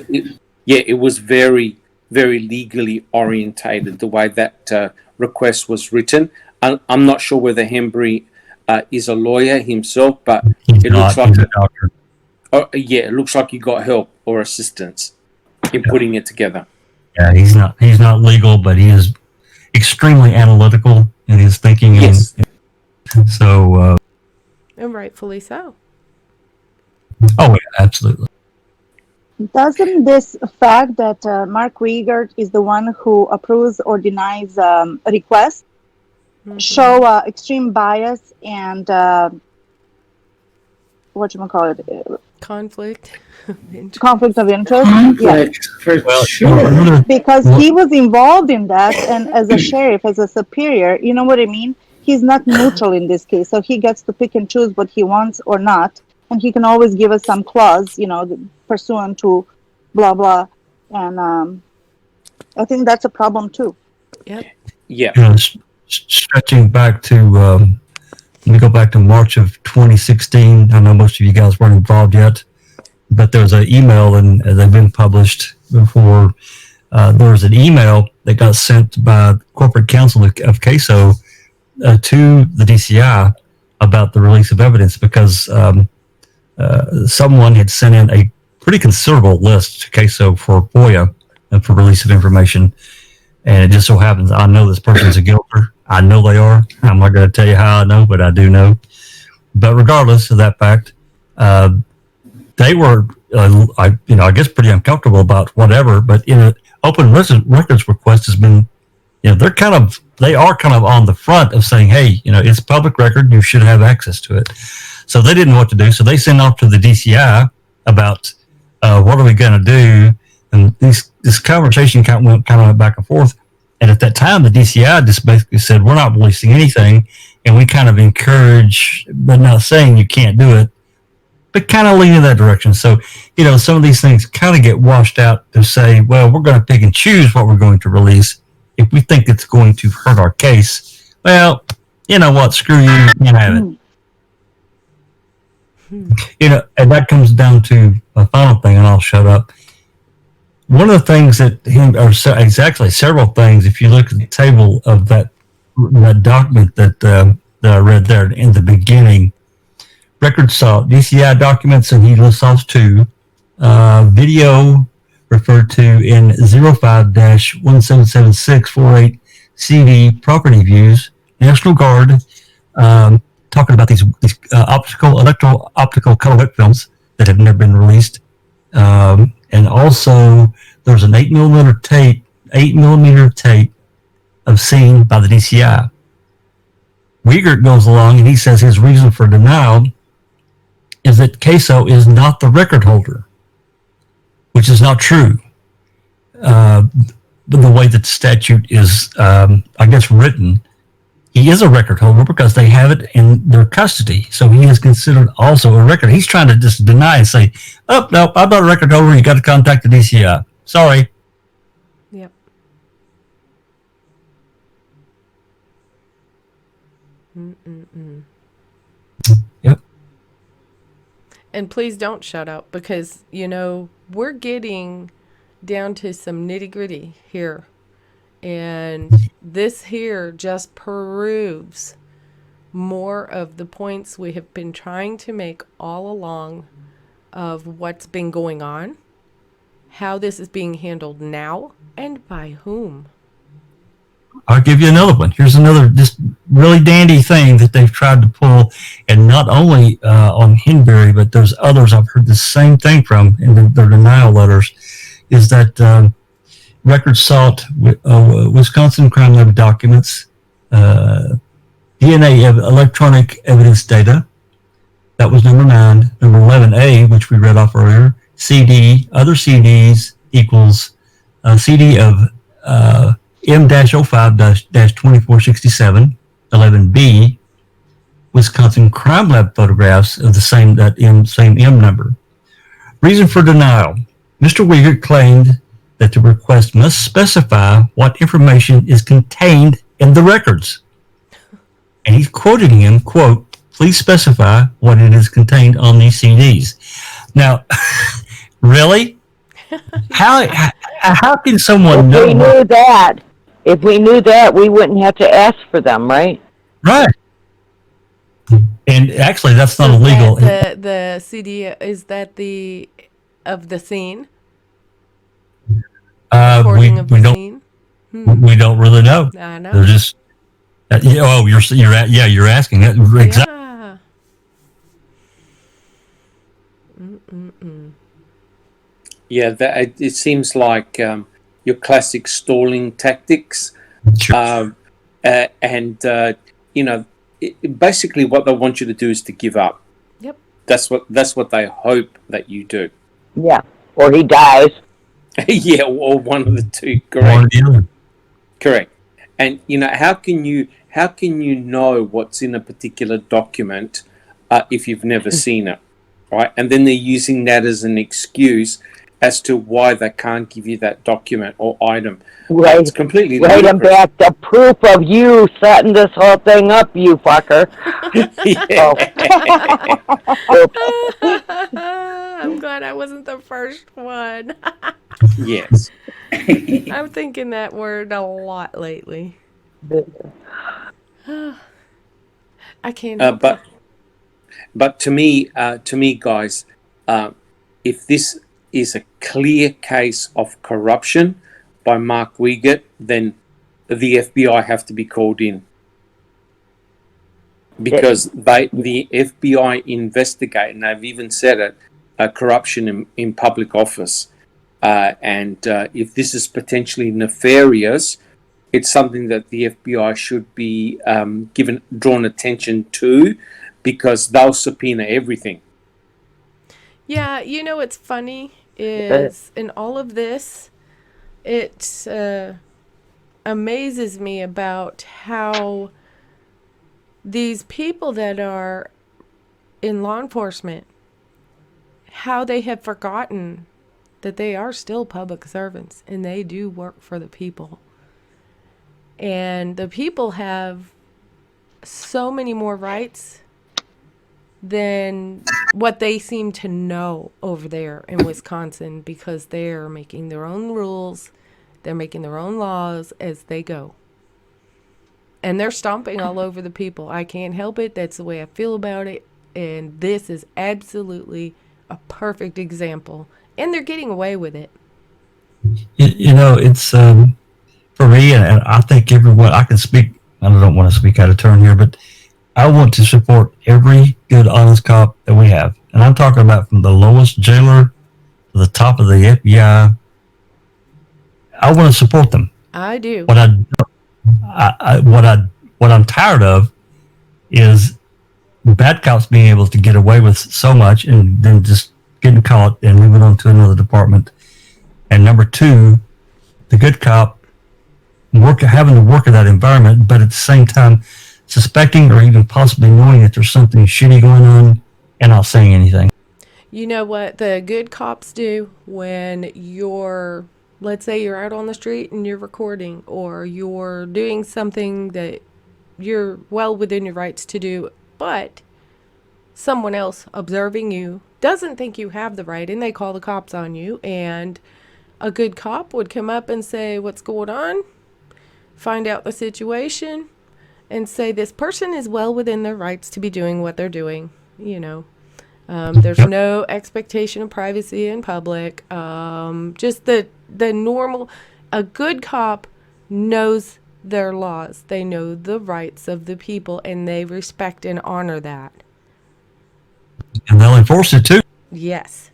it was very, very legally orientated, the way that request was written. I'm not sure whether Henbury is a lawyer himself, but He's it not, looks like he's a doctor. it looks like he got help or assistance in putting it together. Yeah, he's not legal, but he is extremely analytical in his thinking. Yes. So, And rightfully so. yeah, absolutely. Doesn't this fact that Mark Wiegert is the one who approves or denies requests Mm-hmm. show extreme bias and Conflict. conflict of interest? Conflict, for Well, sure. another- Because he was involved in that, and as a sheriff, as a superior, you know what I mean? He's not neutral in this case, so he gets to pick and choose what he wants or not, and he can always give us some clause, pursuant to blah blah, and I think that's a problem too. Yep. Yeah. Stretching back to, let me go back to March of 2016. I know most of you guys weren't involved yet, but there was an email, and they've been published before. There was an email that got sent by corporate counsel of CASO to the DCI about the release of evidence, because someone had sent in a pretty considerable list to CASO for FOIA and for release of information. And it just so happens I know this person's a guilter. I know they are. I'm not going to tell you how I know, but I do know. But regardless of that fact, they were, I guess, pretty uncomfortable about whatever. But in an open records request has been, they are kind of on the front of saying, hey, it's public record. You should have access to it. So they didn't know what to do. So they sent off to the DCI about what are we going to do. And this conversation kind of went back and forth. And at that time, the DCI just basically said, we're not releasing anything. And we kind of encourage, but not saying you can't do it, but kind of lean in that direction. So, some of these things kind of get washed out to say, well, we're going to pick and choose what we're going to release. If we think it's going to hurt our case, well, you know what? Screw you. You can't have it. And that comes down to a final thing, and I'll shut up. One of the things it's actually several things. If you look at the table of that document that I read there in the beginning, record saw DCI documents, and he lists off two. Video referred to in 05-177648 CD property views, National Guard, talking about these electro-optical colorway films that have never been released. And also there's an 8 millimeter tape of scene by the DCI. Wiegert goes along and he says his reason for denial is that CASO is not the record holder, which is not true. The way that the statute is, written, he is a record holder because they have it in their custody. So he is considered also a record. He's trying to just deny and say, oh, no, I'm not a record holder. You got to contact the DCI. Sorry. Yep. Mm-mm-mm. Yep. And please don't shut up because, we're getting down to some nitty gritty here. And this here just proves more of the points we have been trying to make all along of what's been going on, how this is being handled now, and by whom. I'll give you another one. Here's another just really dandy thing that they've tried to pull, and not only on Henbury, but there's others I've heard the same thing from in their denial letters, is that records sought Wisconsin Crime Lab documents, DNA electronic evidence data. That was number 9. Number 11A, which we read off earlier, CD, other CDs equals CD of M-05-2467. 11B, Wisconsin Crime Lab photographs of the same M number. Reason for denial. Mr. Wiegert claimed that the request must specify what information is contained in the records. And he's quoting him, quote, please specify what it is contained on these CDs. Now, really? How can someone know? If we knew that, we wouldn't have to ask for them, right? Right. And actually, that's not illegal. The CD, is that of the scene? Recording of the scene? We don't really know. I know. They're just. You're asking that exactly. Yeah. Mm-mm-mm. Yeah, it seems like your classic stalling tactics, Sure. basically what they want you to do is to give up. Yep. That's what they hope that you do. Yeah, or he dies. Yeah, or one of the two. One or the other. Correct. And how can you know what's in a particular document if you've never seen it, right? And then they're using that as an excuse as to why they can't give you that document or item. Right. It's completely Write him ludicrous. back the proof of you setting this whole thing up, you fucker. I'm glad I wasn't the first one. Yes. I'm thinking that word a lot lately. I can't. But to me, guys, if this is a clear case of corruption by Mark Wiegert, then the FBI have to be called in, because the FBI investigate, and they've even said it, corruption in public office, and if this is potentially nefarious, it's something that the FBI should be drawn attention to, because they'll subpoena everything. Yeah, what's funny is in all of this, it amazes me about how these people that are in law enforcement, how they have forgotten that they are still public servants and they do work for the people. And the people have so many more rights than what they seem to know over there in Wisconsin, because they're making their own rules, they're making their own laws as they go. And they're stomping all over the people. I can't help it. That's the way I feel about it. And this is absolutely a perfect example. And they're getting away with it. It's from for me, and I think everyone, I can speak, I don't want to speak out of turn here, but I want to support every good, honest cop that we have. And I'm talking about from the lowest jailer to the top of the FBI. I want to support them. I do. What what I'm tired of is bad cops being able to get away with so much and then just getting caught and moving on to another department. And number two, the good cop having to work in that environment, but at the same time suspecting or even possibly knowing that there's something shitty going on and not saying anything. You know what the good cops do when let's say you're out on the street and you're recording, or you're doing something that you're well within your rights to do, but someone else observing you doesn't think you have the right, and they call the cops on you, and a good cop would come up and say, what's going on? Find out the situation and say, this person is well within their rights to be doing what they're doing. You know, there's no expectation of privacy in public. Just the normal, a good cop knows their laws. They know the rights of the people, and they respect and honor that. And they'll enforce it too. Yes.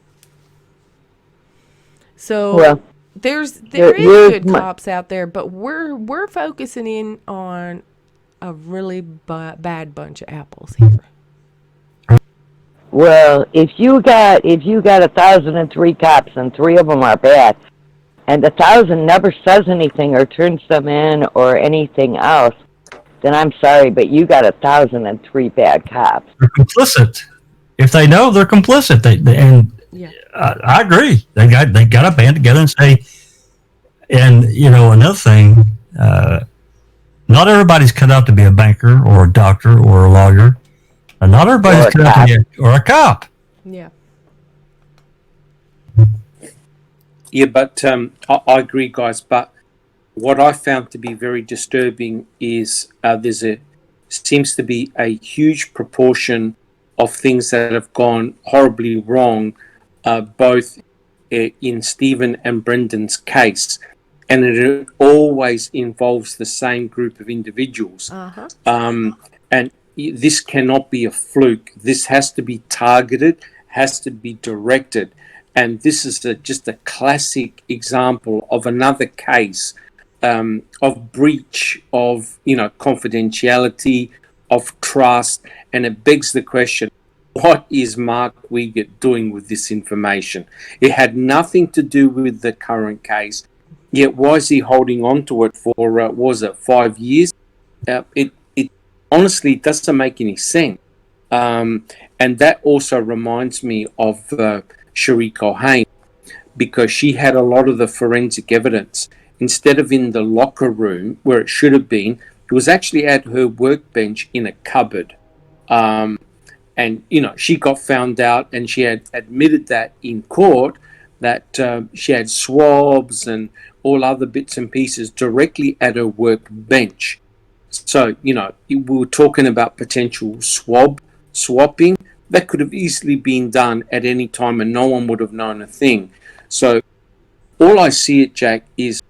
So Well, there is here's good my- cops out there, but we're focusing in on a really bad bunch of apples here. Well, if you got 1,003 cops and 3 of them are bad, and 1,000 never says anything or turns them in or anything else, then I'm sorry, but you got 1,003 bad cops. They're complicit. If they know, they're complicit. Yeah. I agree. They got to band together and say. And you know, another thing, not everybody's cut out to be a banker or a doctor or a lawyer. And not everybody's cut out to be a cop. Yeah. Yeah, but I agree, guys. But what I found to be very disturbing is seems to be a huge proportion of things that have gone horribly wrong, both in Stephen and Brendan's case, and it always involves the same group of individuals. Uh-huh. And this cannot be a fluke. This has to be targeted, has to be directed. And this is just a classic example of another case of breach of, confidentiality, of trust. And it begs the question, what is Mark Wiegert doing with this information? It had nothing to do with the current case. Yet why is he holding on to it for, 5 years? It honestly doesn't make any sense. And that also reminds me of Cherie Cohen, because she had a lot of the forensic evidence. Instead of in the locker room where it should have been, it was actually at her workbench in a cupboard. And, she got found out, and she had admitted that in court, that she had swabs and all other bits and pieces directly at her workbench. So, we were talking about potential swapping. That could have easily been done at any time and no one would have known a thing. So all I see it, Jack, is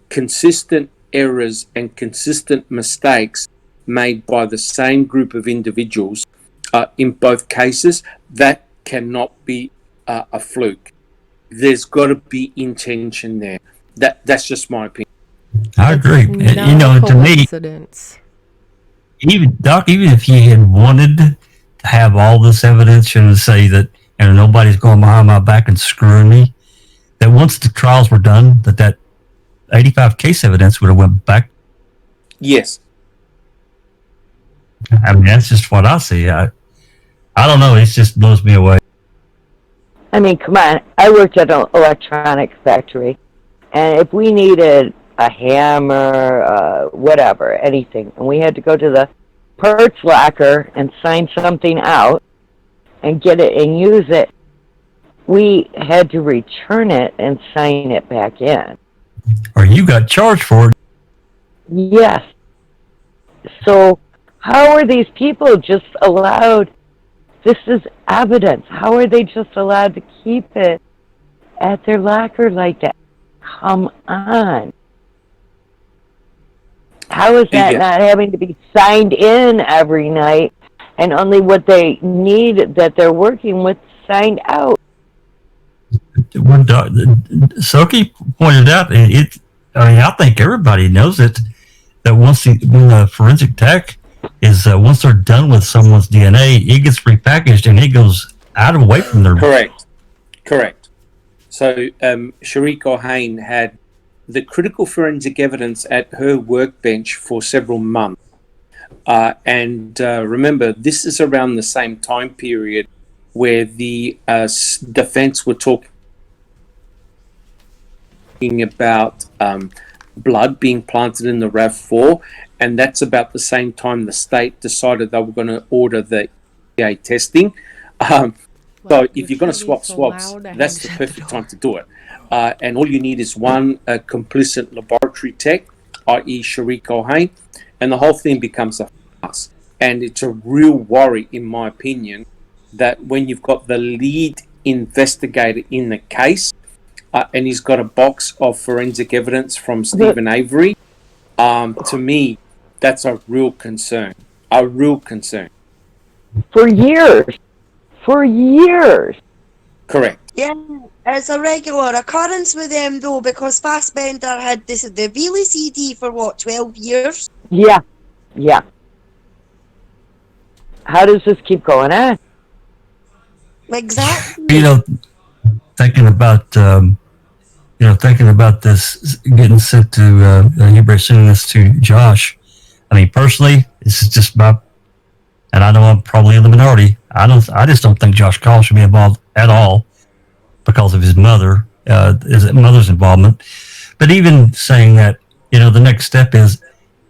consistent errors and consistent mistakes made by the same group of individuals in both cases. That cannot be a fluke. There's got to be intention there. That's just my opinion. I agree. To me, even if you had wanted to have all this evidence and say that, nobody's going behind my back and screwing me, that once the trials were done, that 85 case evidence would have went back. Yes. I mean, that's just what I see. I don't know. It just blows me away. I mean, come on. I worked at an electronics factory, and if we needed a hammer, whatever, anything, and we had to go to the parts locker and sign something out and get it and use it, we had to return it and sign it back in. Or you got charged for it. Yes. So how are these people just allowed? This is evidence. How are they just allowed to keep it at their locker like that? Come on. How is that Yeah. not having to be signed in every night and only what they need that they're working with signed out? When Soki pointed out, I mean, I think everybody knows it, that when the forensic tech is, once they're done with someone's DNA, it gets repackaged and it goes out of away from their. Correct. So Sharika Hain had the critical forensic evidence at her workbench for several months. And remember, this is around the same time period where the defense were talking about blood being planted in the RAV4, and that's about the same time the state decided they were going to order the EPA testing. So if you're going to swap swabs, that's the perfect time to do it. And all you need is one complicit laboratory tech, i.e. Sharika Hain, and the whole thing becomes a farce. And it's a real worry, in my opinion, that when you've got the lead investigator in the case, and he's got a box of forensic evidence from Stephen Avery, to me, that's a real concern. A real concern. For years. Correct. Yeah, it's a regular occurrence with them though, because Fassbender had the Veely CD for what, 12 years? Yeah. How does this keep going on? Exactly. Thinking about this getting sent to Henbury, sending this to Josh. I mean, personally, this is just about, and I know I'm probably in the minority. I just don't think Josh Call should be involved at all because of his mother's involvement. But even saying that, the next step is,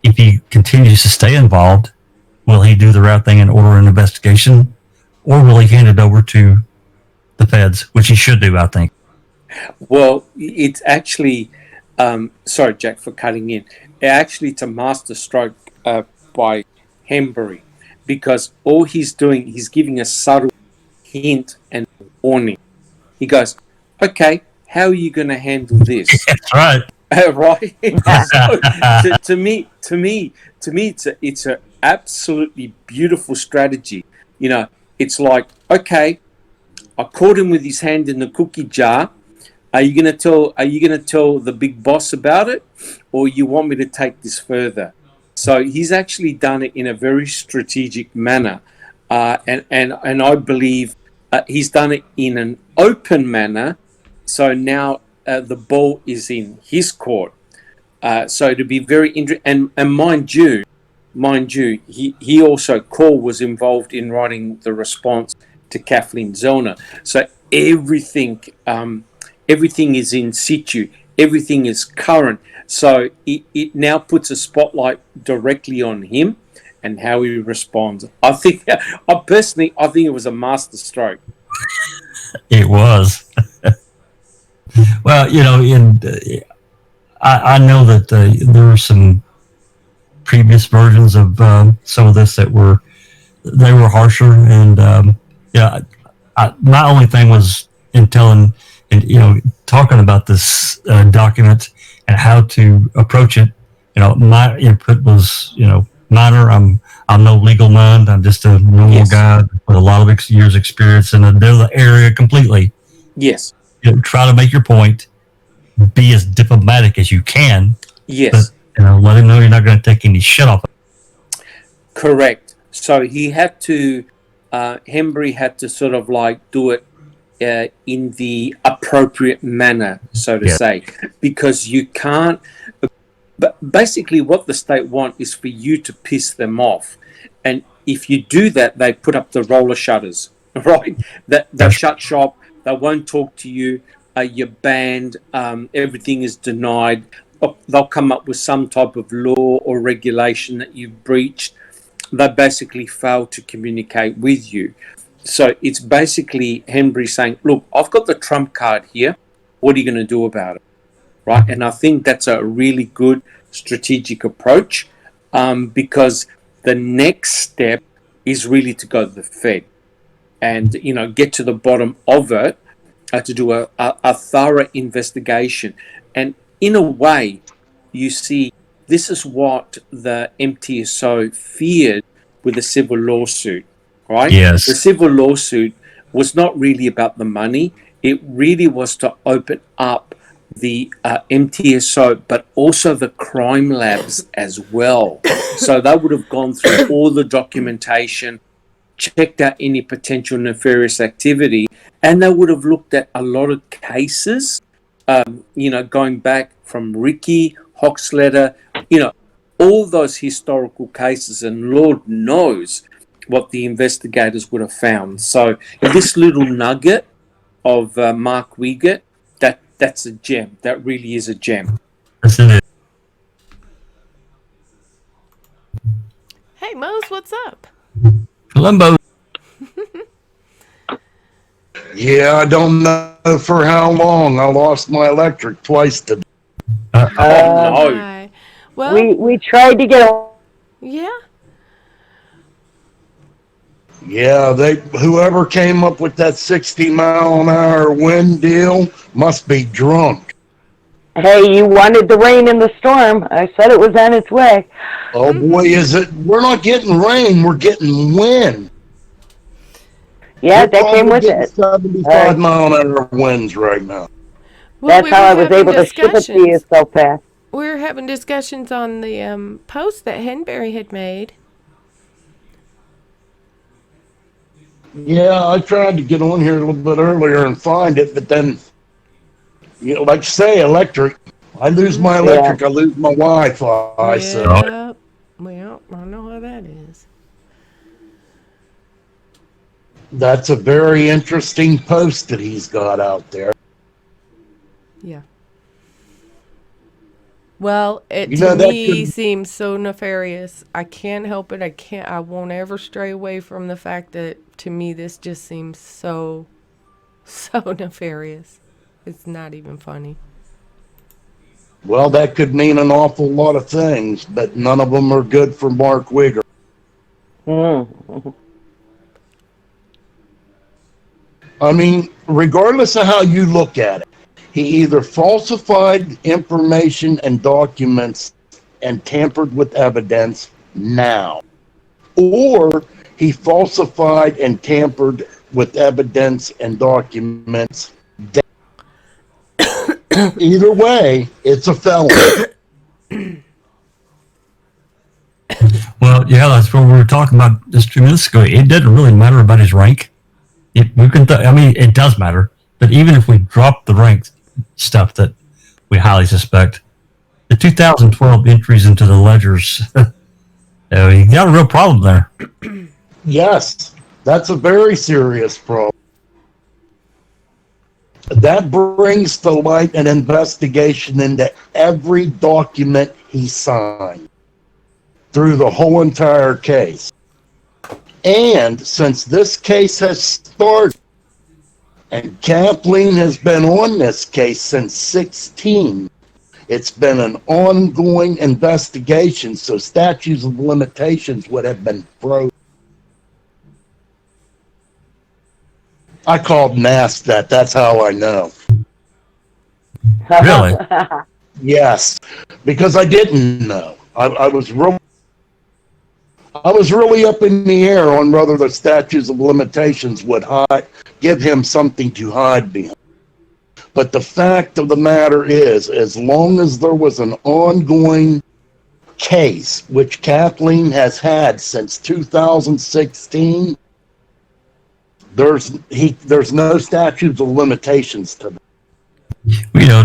if he continues to stay involved, will he do the right thing and order an investigation, or will he hand it over to the feds, which he should do, I think. Well, it's actually, sorry, Jack, for cutting in. It's a master stroke by Henbury, because all he's doing, he's giving a subtle hint and warning. He goes, okay, how are you going to handle this? That's right. Right? So, to me, it's a absolutely beautiful strategy. It's like, okay, I caught him with his hand in the cookie jar. Are you going to tell the big boss about it, or you want me to take this further? So he's actually done it in a very strategic manner, and I believe he's done it in an open manner. So now the ball is in his court. So to be very interesting, and mind you, he also, Cole was involved in writing the response to Kathleen Zellner. So everything is in situ. Everything is current. So it now puts a spotlight directly on him and how he responds. I think it was a master stroke. It was. Well, I know that there were some previous versions of some of this that were harsher, and my only thing was in telling and talking about this document and how to approach it. My input was minor. I'm no legal mind. I'm just a normal guy with a lot of years experience in the area completely. Yes. Try to make your point. Be as diplomatic as you can. Yes. But, let him know you're not going to take any shit off. Correct. So he had to, Henbury had to sort of like do it in the appropriate manner, so to say, because you can't. But basically, what the state want is for you to piss them off, and if you do that, they put up the roller shutters, right? They shut shop. They won't talk to you. You're banned. Everything is denied. They'll come up with some type of law or regulation that you've breached. They basically fail to communicate with you. So it's basically Henbury saying, look, I've got the trump card here. What are you going to do about it? Right? And I think that's a really good strategic approach, because the next step is really to go to the Fed and, get to the bottom of it, to do a thorough investigation. And in a way, you see, this is what the MTSO feared with the civil lawsuit, right? Yes. The civil lawsuit was not really about the money. It really was to open up the MTSO, but also the crime labs as well. So they would have gone through all the documentation, checked out any potential nefarious activity, and they would have looked at a lot of cases, going back from Ricky, Hoxletter, all those historical cases, and Lord knows what the investigators would have found. So this little nugget of Mark Wiegert, that's a gem. That really is a gem. Yes, it is. Hey, Mose, what's up? Columbo. Yeah, I don't know for how long. I lost my electric twice today. Oh, no. Hi. Well, We tried to get a yeah. Yeah, whoever came up with that 60-mile-an-hour wind deal must be drunk. Hey, you wanted the rain in the storm. I said it was on its way. Oh boy, is it? We're not getting rain, we're getting wind. Yeah, We're that came probably with getting it. 75-mile-an-hour winds right now. Well, That's we how were I was having able to ship it to you discussions. so fast. We were having discussions on the post that Henbury had made. Yeah, I tried to get on here a little bit earlier and find it, but then, like you say, electric. I lose my electric, I lose my Wi-Fi. So Yeah. Well, I know how that is. that's a very interesting post that he's got out there. Yeah. Well, it You to know, that me could- seems so nefarious. I can't help it. I won't ever stray away from the fact that to me this just seems so nefarious. It's not even funny. Well, that could mean an awful lot of things, but none of them are good for Mark Wigger. Mm. I mean, regardless of how you look at it, he either falsified information and documents and tampered with evidence now, or he falsified and tampered with evidence and documents then. Either way, it's a felony. Well, yeah, that's what we were talking about just 2 minutes ago. It doesn't really matter about his rank. It does matter. But even if we drop the rank stuff that we highly suspect, the 2012 entries into the ledgers, you got a real problem there. Yes, that's a very serious problem. That brings to light an investigation into every document he signed through the whole entire case. And since this case has started, and Kathleen has been on this case since 2016, it's been an ongoing investigation, so statutes of limitations would have been frozen. I called and asked that. That's how I know. Really? Yes, because I didn't know. I was really up in the air on whether the statutes of limitations would give him something to hide behind. But the fact of the matter is, as long as there was an ongoing case, which Kathleen has had since 2016, there's no statutes of limitations to that.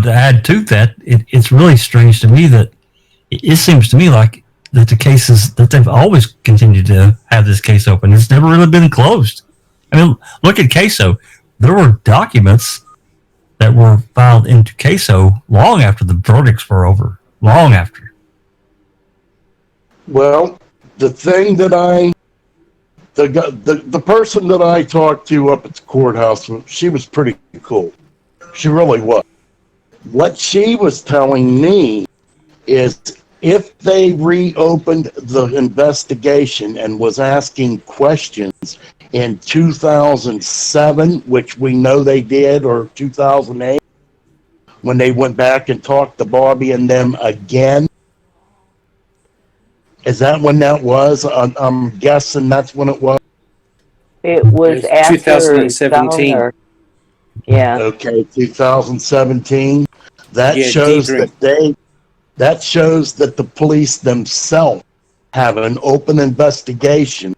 To add to that, it's really strange to me that it seems to me like that the cases that they've always continued to have this case open. It's never really been closed. I mean, look at CASO. There were documents that were filed into CASO long after the verdicts were over. Long after. Well, the thing that the person that I talked to up at the courthouse, she was pretty cool. She really was. What she was telling me is if they reopened the investigation and was asking questions in 2007, which we know they did, or 2008, when they went back and talked to Bobby and them again, Is that when that was? I'm guessing that's when it was. It was It's after 2017. Zellner. Yeah. Okay, 2017. That Yeah, shows Deidre. that the police themselves have an open investigation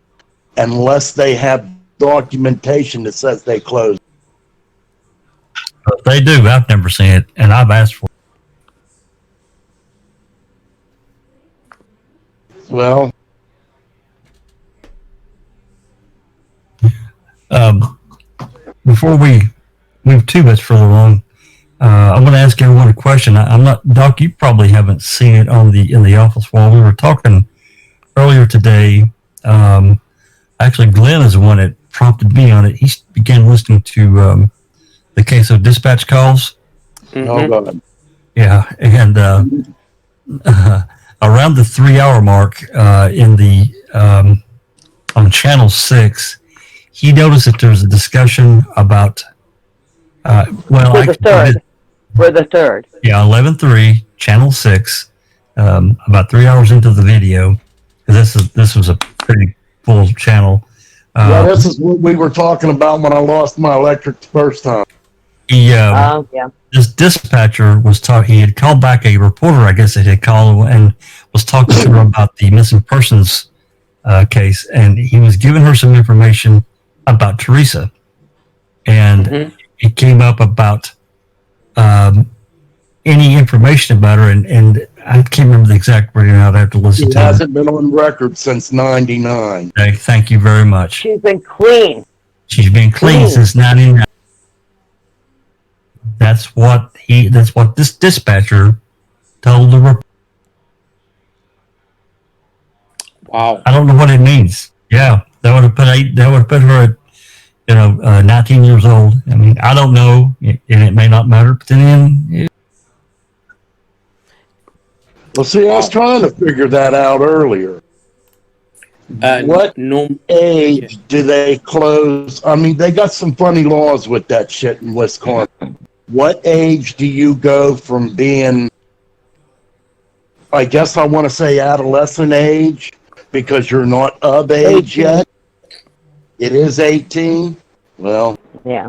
unless they have documentation that says they closed. But they do. I've never seen it, and I've asked for Well, it. Before we move too much further along, I'm going to ask everyone a question. I'm not, Doc, you probably haven't seen it in the office wall. We were talking earlier today. Actually, Glenn is the one that prompted me on it. He began listening to the CASO Dispatch calls. oh God. Yeah, and around the 3 hour mark in the on Channel 6, he noticed that there was a discussion about For the third. For the third. Yeah, 11:3, Channel 6, about 3 hours into the video. This was a pretty full channel. Yeah, this is what we were talking about when I lost my electric the first time. Yeah. This dispatcher was he had called back a reporter, I guess that had called and was talking to her about the missing persons case, and he was giving her some information about Teresa, and it came up about any information about her, and I can't remember the exact wording. I'd have to listen She to it. hasn't been on record since '99. Okay, thank you very much. She's been clean. She's been clean since '99. That's what this dispatcher told the reporter. Wow. I don't know what it means. Yeah, that would have put her at 19 years old. I mean, I don't know, and it may not matter. But then, Well, see, I was trying to figure that out earlier. What age do they close? I mean, they got some funny laws with that shit in Wisconsin. What age do you go from being, I guess I want to say adolescent age, because you're not of age 18. yet? It is 18? Well. Yeah.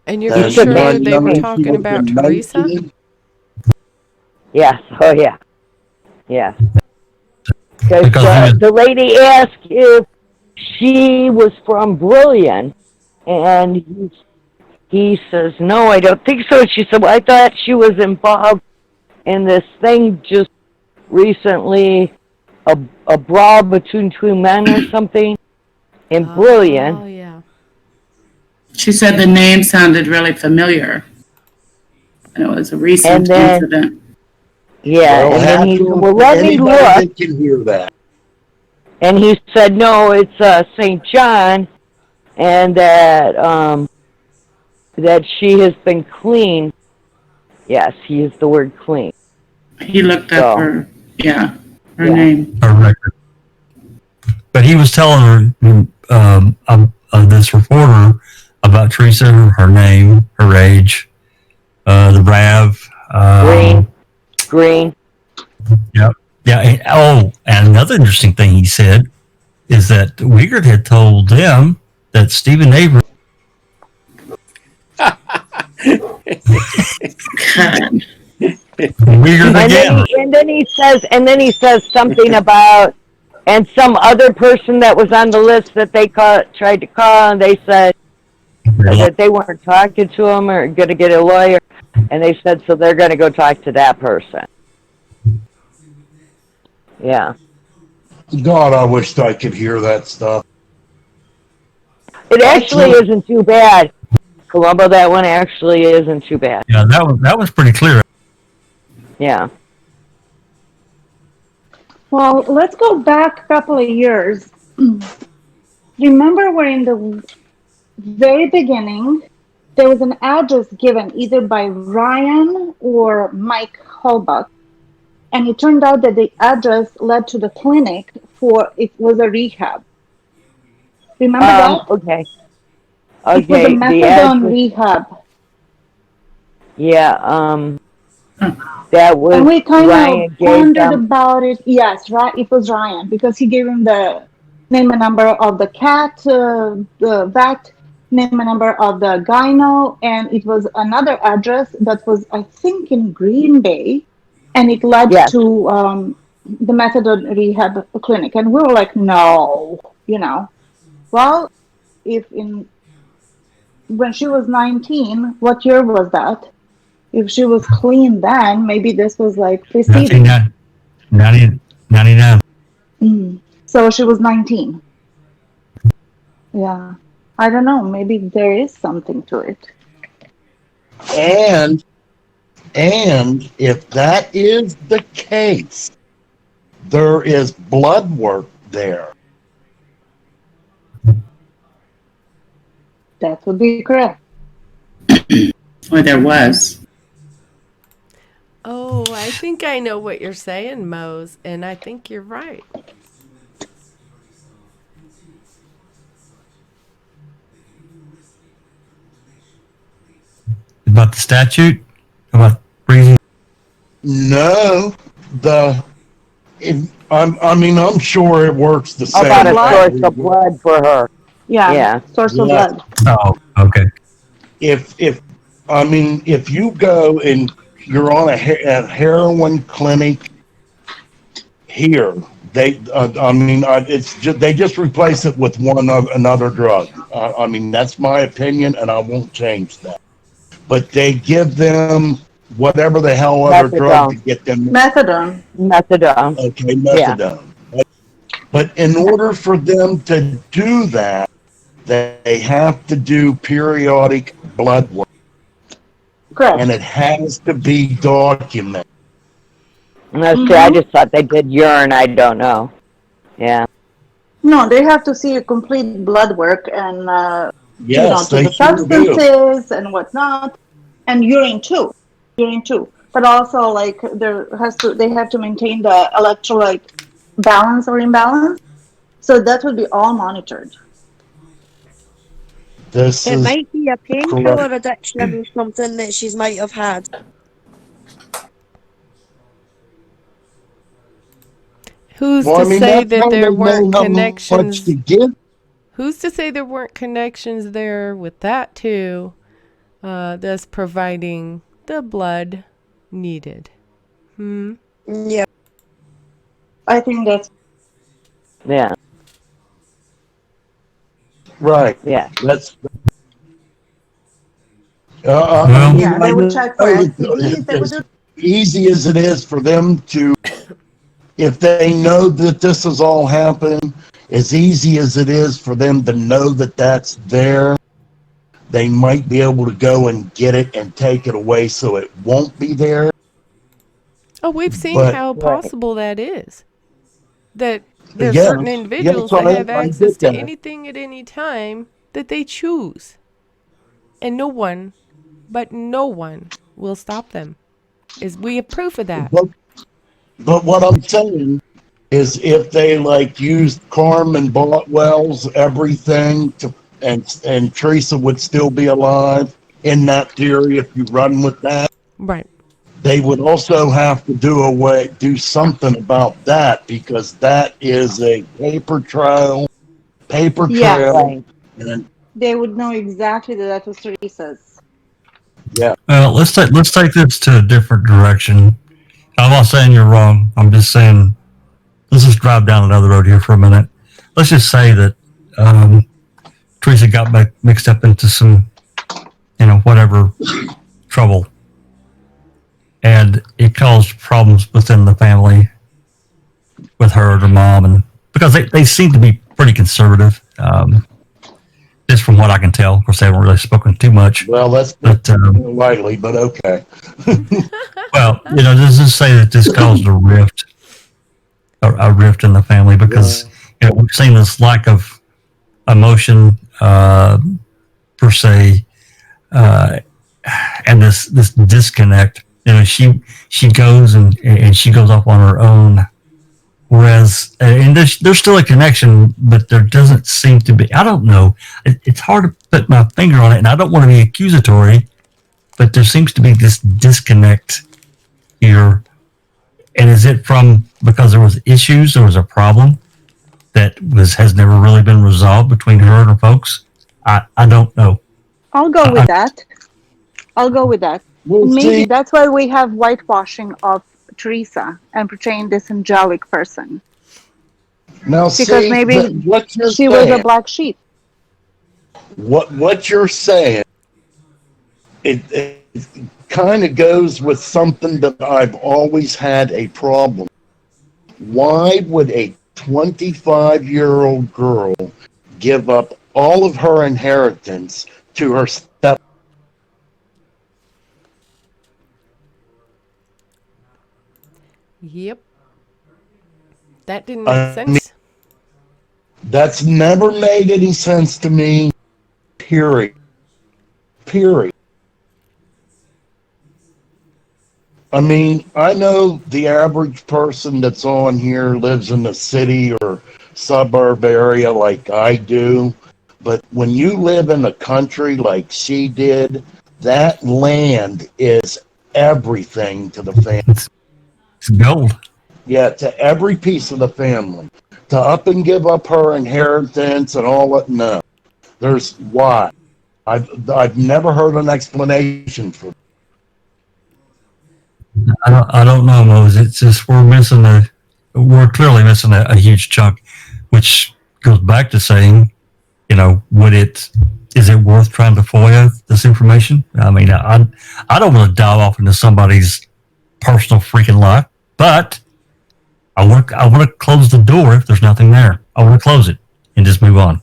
And you're for sure they were talking about Teresa? 19. Yes. Oh, yeah. Yeah. Because the lady asked if she was from Brilliant, and he says, no, I don't think so. She said, well, I thought she was involved in this thing just recently, a brawl between two men or something in Brilliant. Oh, yeah. She said the name sounded really familiar. And it was a recent incident. Yeah, and then he said, well, let me look. Can hear that. And he said, no, it's St. John, and that she has been clean. Yes, he used the word clean. He looked up her name. Her record. But he was telling her, this reporter, about Teresa, her name, her age, the RAV. Green. Yep. Yeah. And another interesting thing he said is that Wiegert had told them that Stephen Avery. Wiegert again. And then he says something about, and some other person that was on the list that they tried to call, and they said that they weren't talking to him or going to get a lawyer, and they said so they're going to go talk to that person. Yeah. God, I wished I could hear that stuff. It actually isn't too bad. Columbo, that one actually isn't too bad. Yeah, that was pretty clear. Yeah. Well, let's go back a couple of years. Remember where in the very beginning, there was an address given either by Ryan or Mike Holbach. And it turned out that the address led to the clinic it was a rehab. Remember that? Okay. It was a methadone rehab. Yeah. That was And we kind Ryan of gave pondered them. about it. Yes, right. It was Ryan because he gave him the name and number of the cat, the vet, name and number of the gyno, and it was another address that was, I think, in Green Bay, and it led Yes. to the methadone rehab clinic. And we were like, no, Well, if in when she was 19, what year was that? If she was clean then, maybe this was like preceding. 99, 99. So she was 19. Yeah. I don't know. Maybe there is something to it. And if that is the case, there is blood work there. That would be correct. Or there was. Oh, I think I know what you're saying, Mose, and I think you're right. About the statute? About freezing? No, I'm sure it works the same. About a blood? source of blood for her. Yeah. Yeah. Source of Yes. blood. Oh, okay. If you go and you're on a heroin clinic here, they just replace it with another drug. That's my opinion, and I won't change that. But they give them whatever the hell other drug to get them. Methadone. Methadone. Okay, methadone. But in order for them to do that, they have to do periodic blood work, Correct. and it has to be documented. I just thought they did urine. I don't know. Yeah. No, they have to see a complete blood work and Yes, to they the sure do. substances and whatnot, and urine too. But also, like they have to maintain the electrolyte balance or imbalance. So that would be all monitored. This It is might be a correct. painkiller addiction or something that she's might have had. Who's Well, to say that's that how there they know weren't how much connections? to give. Who's to say there weren't connections there with that too? Thus providing the blood needed. Yeah. I think that's Yeah. Right. Yeah. That's. Well, yeah. They would check for STDs. They would do. Easy as it is for them to, if they know that this has all happened, as easy as it is for them to know that that's there, they might be able to go and get it and take it away so it won't be there. Oh, we've seen But- how possible that is. That there's Yes, certain individuals yes, that have I access get to that. anything at any time that they choose. And no one will stop them. We have proof of that. But what I'm saying is, if they used Carmen Wells, everything and Teresa would still be alive in that theory, if you run with that, Right. they would also have to do something about that, because that is a paper trail, Yes. Right. and They would know exactly that was Teresa's. yeah. let's take this to a different direction. I'm not saying you're wrong. I'm just saying, let's just drive down another road here for a minute. Let's just say that Teresa got mixed up into some, whatever trouble, and it caused problems within the family with her and her mom, and because they seem to be pretty conservative, just from what I can tell. Of course, they haven't really spoken too much. Well, that's But lightly, but okay. well, let's just say that this caused a rift in the family, because we've seen this lack of emotion per se, and this disconnect. She goes and she goes off on her own, whereas and there's still a connection, but there doesn't seem to be. I don't know. It's hard to put my finger on it, and I don't want to be accusatory, but there seems to be this disconnect here. And is it from because there was issues, there was a problem that has never really been resolved between her and her folks? I don't know. I'll go with that. I'll go with that. We'll And maybe see. that's why we have whitewashing of Teresa and portraying this angelic person. Now, Because see, maybe what you're she was a saying, black sheep. what you're saying, it kind of goes with something that I've always had a problem. Why would a 25-year-old girl give up all of her inheritance to her step? Yep. That didn't make I sense. mean, that's never made any sense to me. Period. Period. I mean, I know the average person that's on here lives in a city or suburb area like I do, but when you live in a country like she did, that land is everything to the family. It's gold. Yeah, to every piece of the family. To up and give up her inheritance and all that, no. There's why. I've never heard an explanation for it. I don't know, Mose. It's just we're clearly missing a huge chunk, which goes back to saying, is it worth trying to FOIA this information? I mean, I don't want to dive off into somebody's personal freaking life, but I want to close the door if there's nothing there. I want to close it and just move on.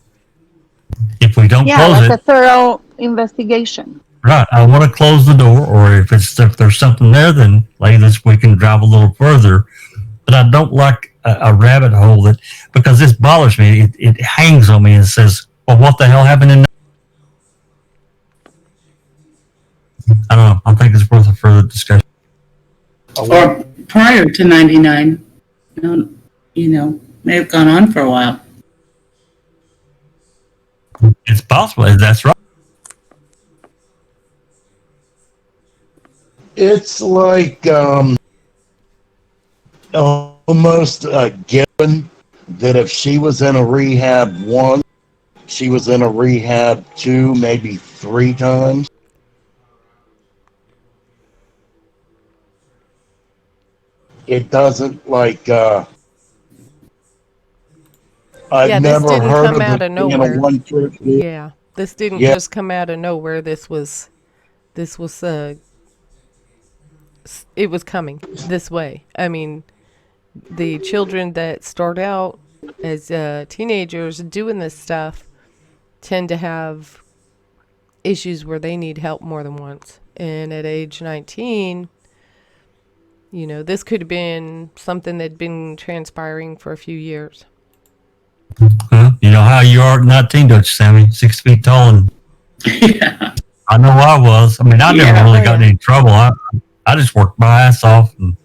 If we don't close like it, a thorough investigation. right, I want to close the door, or if there's something there, then ladies, we can drive a little further. But I don't like a rabbit hole because this bothers me. It hangs on me and says, "Well, what the hell happened in?" I don't know. I think it's worth a further discussion. Or prior to 99, may have gone on for a while. It's possible. That's right. It's like almost a given that if she was in a rehab once, she was in a rehab 2, maybe 3 times. It doesn't like I've Yeah, this never didn't heard come of out it of being a nowhere. one trip. Yeah, this didn't Yeah. just come out of nowhere. This was it was coming this way. I mean, the children that start out as teenagers doing this stuff tend to have issues where they need help more than once. And at age 19, this could have been something that'd been transpiring for a few years. You know how you are at 19, don't you, Sammy? 6 feet tall, and Yeah. I know I was. I mean, I never really got in any trouble. I just worked my ass off and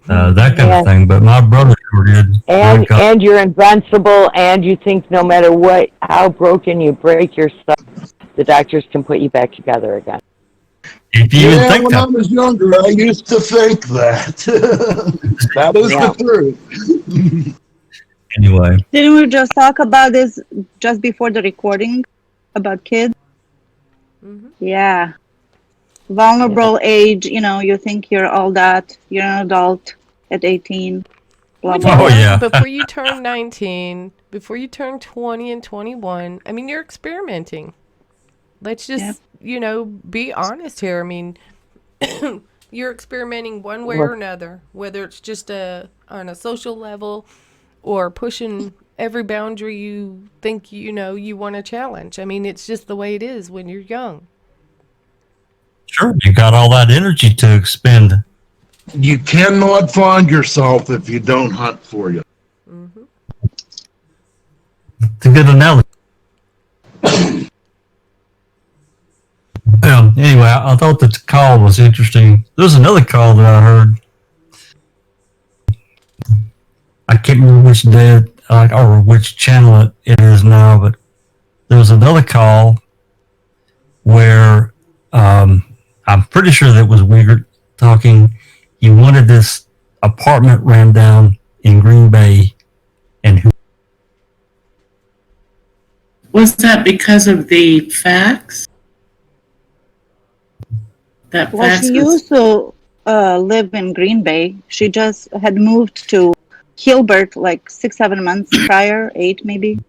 that kind of thing. But my brother sure did. And you're invincible, and you think no matter how broken you break yourself, the doctors can put you back together again. If you even think when that. I was younger, I used to think that. That is the truth. Anyway. Didn't we just talk about this just before the recording about kids? Mm-hmm. Yeah. Vulnerable age, you think you're all that. You're an adult at 18. Blah, blah, Oh, blah. yeah. Before you turn 19, before you turn 20 and 21, I mean, you're experimenting. Let's just, be honest here. I mean, you're experimenting one way or another, whether it's just on a social level or pushing every boundary you think, you want to challenge. I mean, it's just the way it is when you're young. Sure, you got all that energy to expend. You cannot find yourself if you don't hunt for you. Mm-hmm. It's a good analogy. Anyway, I thought that the call was interesting. There's another call that I heard. I can't remember which day or which channel it is now, but there was another call where I'm pretty sure that was Uyghur talking. he wanted this apartment ran down in Green Bay, and who? Was that because of the fax? That Well, fax she was. used to live in Green Bay. She just had moved to Hilbert like 6, 7 months prior, 8 maybe.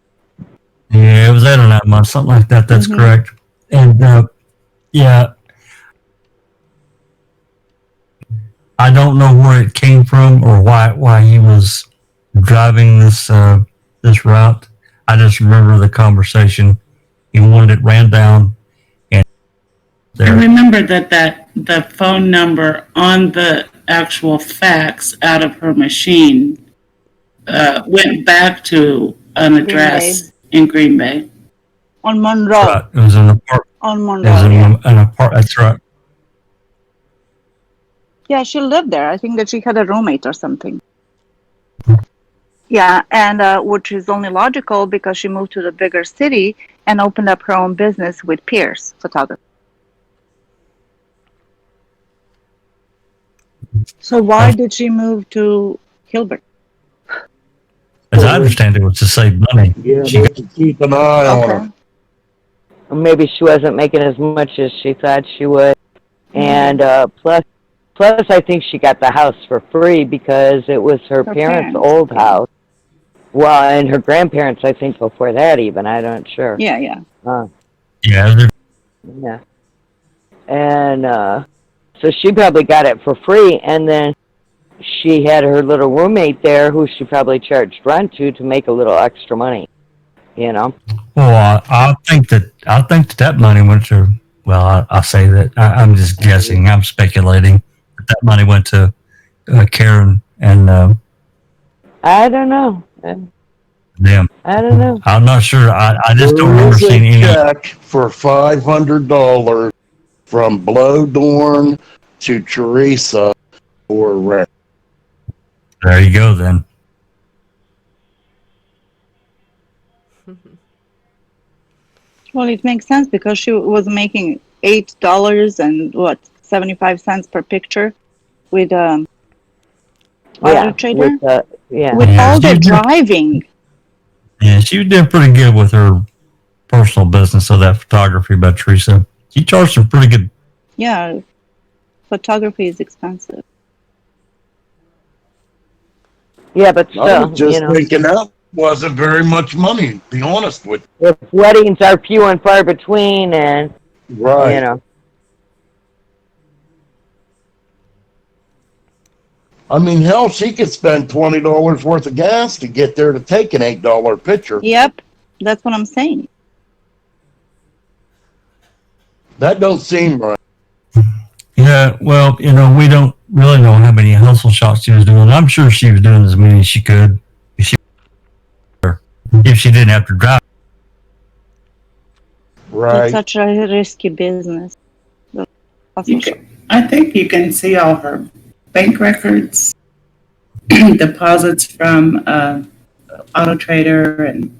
Yeah, it was 8 or 9 months, something like that. That's Mhm. correct. And yeah, I don't know where it came from or why he was driving this route. I just remember the conversation. He wanted it ran down, and I there. remember that the phone number on the actual fax out of her machine went back to an Green Bay address in Green Bay. on That's Monroe. right. It was an apartment. On It was Monroe, yeah. an apartment. That's right. Yeah, she lived there. I think that she had a roommate or something. Yeah, and which is only logical because she moved to the bigger city and opened up her own business with Pierce Photography. So why did she move to Hilbert? As I understand it, was to save money. Yeah, She they can keep an eye on her. Okay. Or maybe she wasn't making as much as she thought she would. And plus, I think she got the house for free because it was her parents' old house. Well, and her grandparents, I think, before that even. I'm not sure. Yeah, yeah. yeah, Yeah. And so she probably got it for free, and then she had her little roommate there who she probably charged rent to make a little extra money. You know? well, I think that money went to. Well, I say that I'm just guessing. I'm speculating. That money went to Karen and I don't know. them. I don't know. I'm not sure. I just don't There remember is seeing a any. check for $500 from Blowdorn to Teresa for rent. There you go, then. Well, it makes sense because she was making $8 and what 75 cents per picture with Auto Trader. With With Yeah, all the she- driving. Yeah, she did pretty good with her personal business of that photography by Teresa. She charged her pretty good. Yeah, photography is expensive. Yeah, but I still, was just you know, thinking that wasn't very much money, to be honest with if weddings are few and far between, and you. Right. you know, I mean, hell, she could spend $20 worth of gas to get there to take an $8 picture. Yep, that's what I'm saying. That don't seem right. Yeah, well, we don't really know how many hustle shots she was doing. I'm sure she was doing as many as she could if she didn't have to drive. Right. It's such a risky business. I think you can see all her bank records, deposits from Auto Trader, and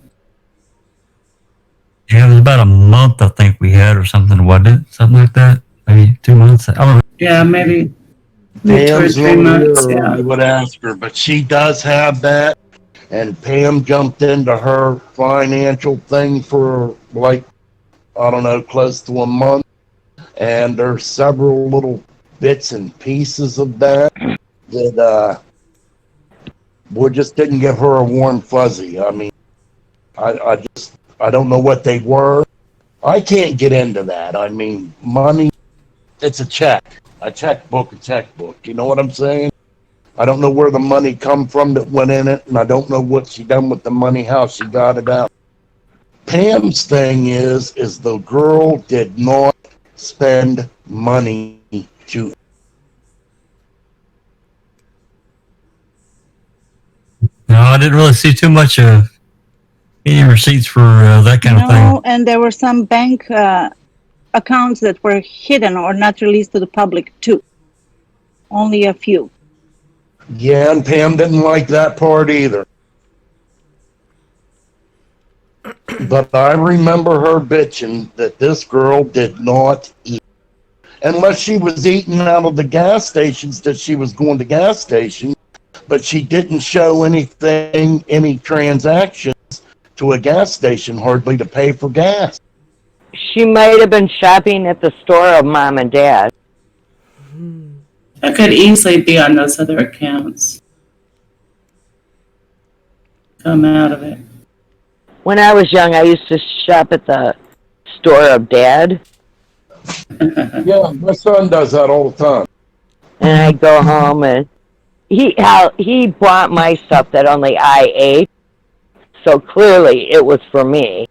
Yeah, it was about a month, I think we had, or something, wasn't it? Something like that. Maybe 2 months. I don't know. yeah, maybe 2 or Pam's 3 not months. here, Yeah. I would ask her, but she does have that. And Pam jumped into her financial thing for like, I don't know, close to a month. And there's several little bits and pieces of that we just didn't give her a warm fuzzy. I mean, I don't know what they were. I can't get into that. I mean, money, it's a check. A checkbook. You know what I'm saying? I don't know where the money come from that went in it, and I don't know what she done with the money, how she got it out. Pam's thing is the girl did not spend money to. No, I didn't really see too much of any receipts for that kind of thing. No, and there were some bank accounts that were hidden or not released to the public too. Only a few. Yeah, and Pam didn't like that part either. But I remember her bitching that this girl did not eat. unless she was eating out of the gas stations that she was going to gas stations, but she didn't show anything, any transactions to a gas station hardly to pay for gas. She might have been shopping at the store of mom and dad. That could easily be on those other accounts. Come out of it. When I was young, I used to shop at the store of dad, Yeah, my son does that all the time. and I'd go home and he bought my stuff that only I ate, so clearly it was for me.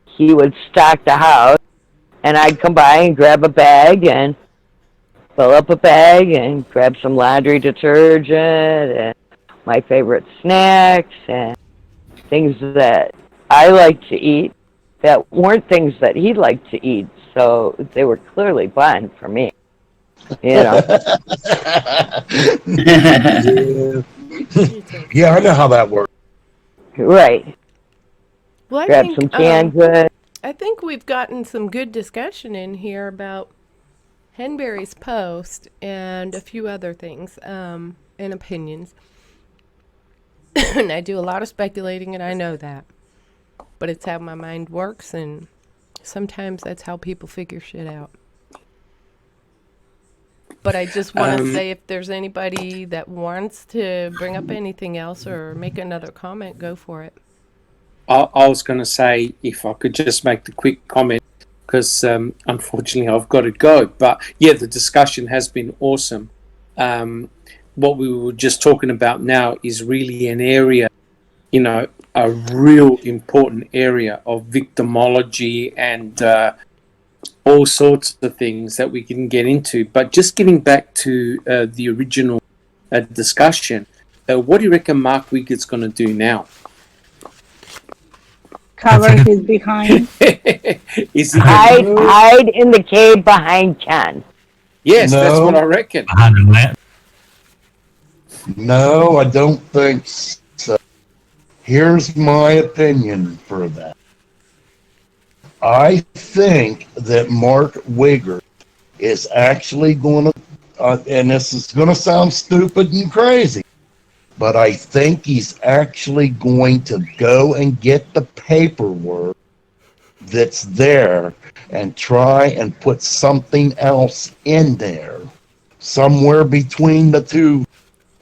He would stock the house, and I'd come by and grab a bag and fill up a bag and grab some laundry detergent and my favorite snacks and things that I like to eat that weren't things that he liked to eat. So they were clearly buying for me. You know. Yeah, I know how that works. Right. Well, I Grab think, some canned goods. I think we've gotten some good discussion in here about Henbury's post and a few other things and opinions. And I do a lot of speculating, and I know that. But it's how my mind works, and sometimes that's how people figure shit out. But I just want to say, if there's anybody that wants to bring up anything else or make another comment, go for it. I was going to say, if I could just make the quick comment, because unfortunately I've got to go. But yeah, the discussion has been awesome. What we were just talking about now is really an area, you know, a real important area of victimology and all sorts of things that we can get into. But just getting back to the original discussion, what do you reckon Mark Wiggett's going to do now? Cover his behind. Is he Hide in the cave behind Ken. Yes, No. that's what I reckon. Behind the mat. No, I don't think so. Here's my opinion for that. I think that Mark Wigger is actually going to, and this is going to sound stupid and crazy, but I think he's actually going to go and get the paperwork that's there and try and put something else in there, somewhere between the two.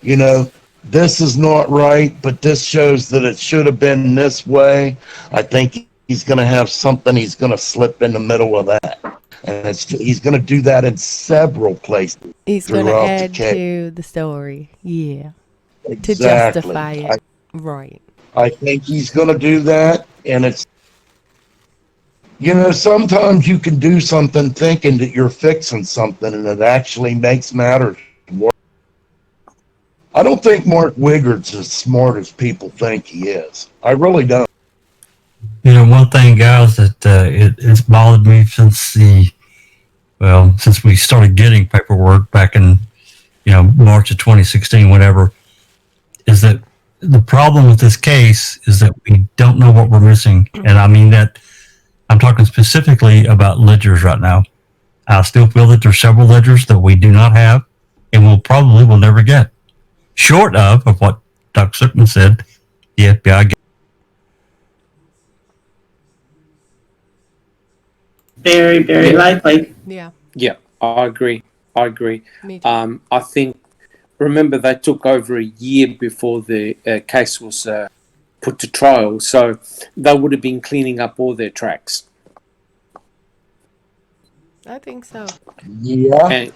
You know, this is not right, but this shows that it should have been this way. I think he's going to have something he's going to slip in the middle of that. And he's going to do that in several places. He's going to throughout the add case. to the story. Yeah. To Exactly. justify it. Right. I think he's going to do that, and it's, you know, sometimes you can do something thinking that you're fixing something, and it actually makes matters worse. I don't think Mark Wiggert's as smart as people think he is. I really don't. You know, one thing, guys, that it's bothered me since since we started getting paperwork back in, March of 2016, whatever, is that the problem with this case is that we don't know what we're missing. And I mean that I'm talking specifically about ledgers right now. I still feel that there's several ledgers that we do not have and will never get. Short of what Dr. Silkman said, the FBI. Very, very likely. Yeah. Yeah, I agree. Me too. I think, remember, they took over a year before the case was put to trial, so they would have been cleaning up all their tracks. I think so. Yeah. And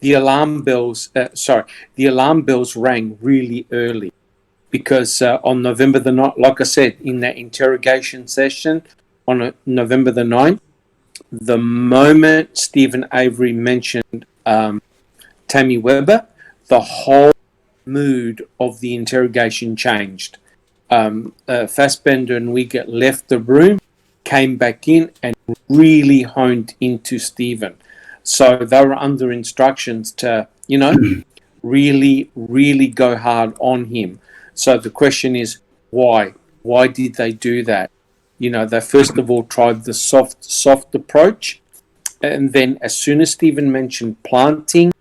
the alarm bells. The alarm bells rang really early, because on November the 9th, like I said, in that interrogation session on November the 9th, the moment Stephen Avery mentioned Tammy Weber, the whole mood of the interrogation changed. Fassbender and Wiggett left the room, came back in, and really honed into Stephen. So they were under instructions to, really, really go hard on him. So the question is, why? Why did they do that? They first of all tried the soft approach, and then as soon as Stephen mentioned planting,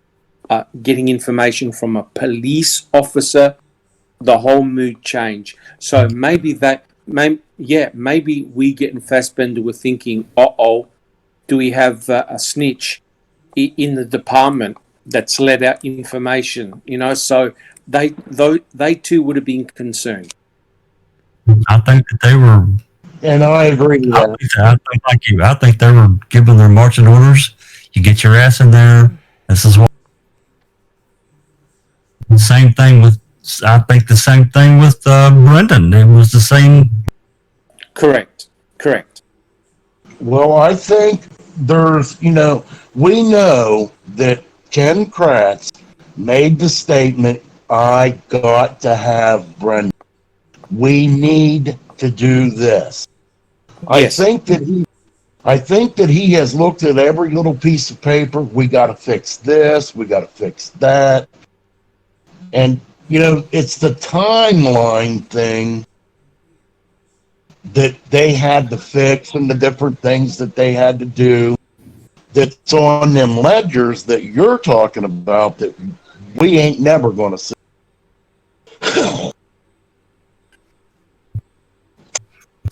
getting information from a police officer, the whole mood changed. So maybe maybe we getting Fassbender were thinking, do we have a snitch in the department that's let out information? So they too would have been concerned. I think that they were. And I agree with I that. think like you. I think they were giving their marching orders. You get your ass in there. This is what. Same thing with. I think the same thing with Brendan. It was the same. Correct. Well, I think there's, we know that Ken Kratz made the statement, I got to have Brendan. We need to do this. Yes. I think that he has looked at every little piece of paper. We got to fix this. We got to fix that. And, it's the timeline thing that they had to fix and the different things that they had to do that's on them ledgers that you're talking about that we ain't never going to see.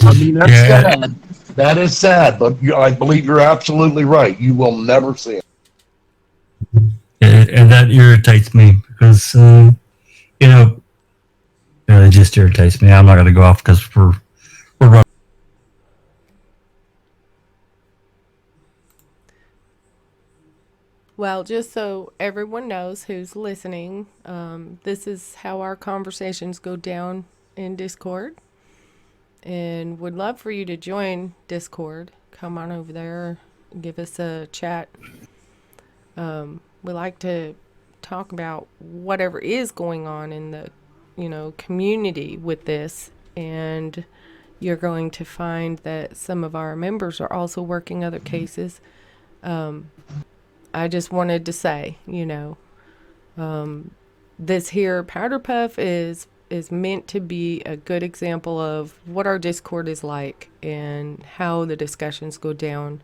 I mean, that's sad. That is sad, but I believe you're absolutely right. You will never see it. And that irritates me because, it just irritates me. I'm not going to go off because we're running. Well, just so everyone knows who's listening, this is how our conversations go down in Discord. And would love for you to join Discord. Come on over there, give us a chat. We like to talk about whatever is going on in the, community with this. And you're going to find that some of our members are also working other cases. I just wanted to say, this here Powder Puff is meant to be a good example of what our Discord is like and how the discussions go down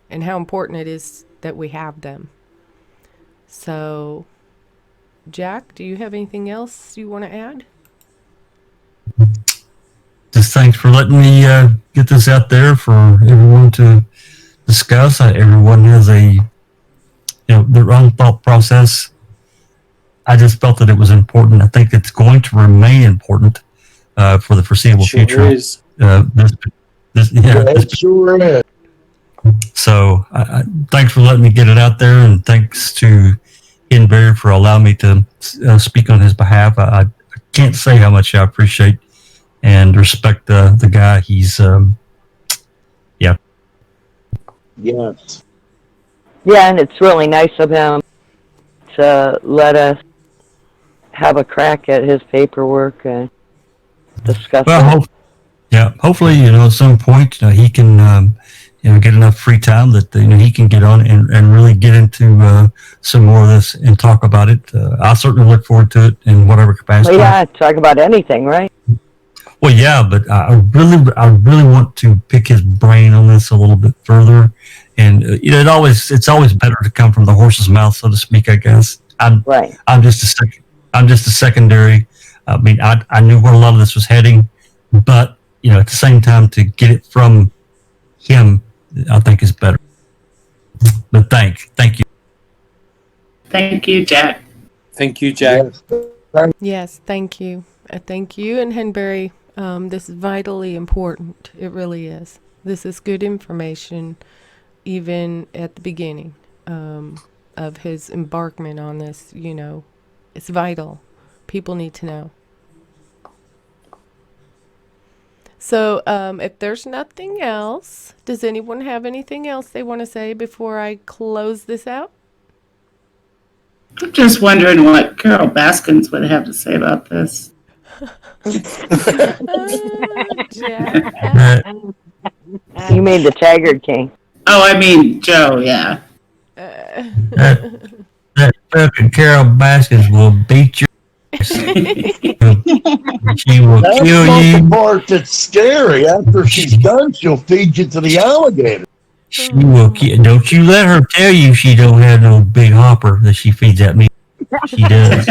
and how important it is that we have them. So, Jack, do you have anything else you want to add? Just thanks for letting me get this out there for everyone to discuss. Everyone has their own thought process. I just felt that it was important. I think it's going to remain important for the foreseeable future. Is. It sure is. So thanks for letting me get it out there, and thanks to Henbury for allowing me to speak on his behalf. I can't say how much I appreciate and respect the guy. He's, Yes. Yeah, and it's really nice of him to let us have a crack at his paperwork and discuss it. Hopefully, at some point, he can, get enough free time that, he can get on and really get into some more of this and talk about it. I certainly look forward to it in whatever capacity. Well, yeah, talk about anything, right? Well, yeah, but I really want to pick his brain on this a little bit further. And it's always better to come from the horse's mouth, so to speak. I guess I'm just a secondary. I mean, I knew where a lot of this was heading, but at the same time, to get it from him, I think is better. But thank you. Thank you, Jack. Thank you, Jack. Yes, thank you. Thank you and Henbury. This is vitally important. It really is. This is good information, even at the beginning of his embarkment on this. It's vital. People need to know. So if there's nothing else, does anyone have anything else they want to say before I close this out? I'm just wondering what Carol Baskins would have to say about this. Jack. You mean the Taggart King. Oh, I mean Joe, yeah. That fucking Carol Baskins will beat you. She will That's kill not you. the part that's scary. After she's done, she'll feed you to the alligator. She will keep, don't you let her tell you she don't have no big hopper that she feeds at me. She does.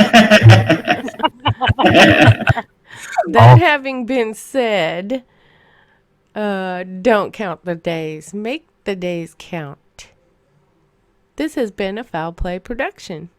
That having been said, don't count the days. Make the days count. This has been a Foul Play production.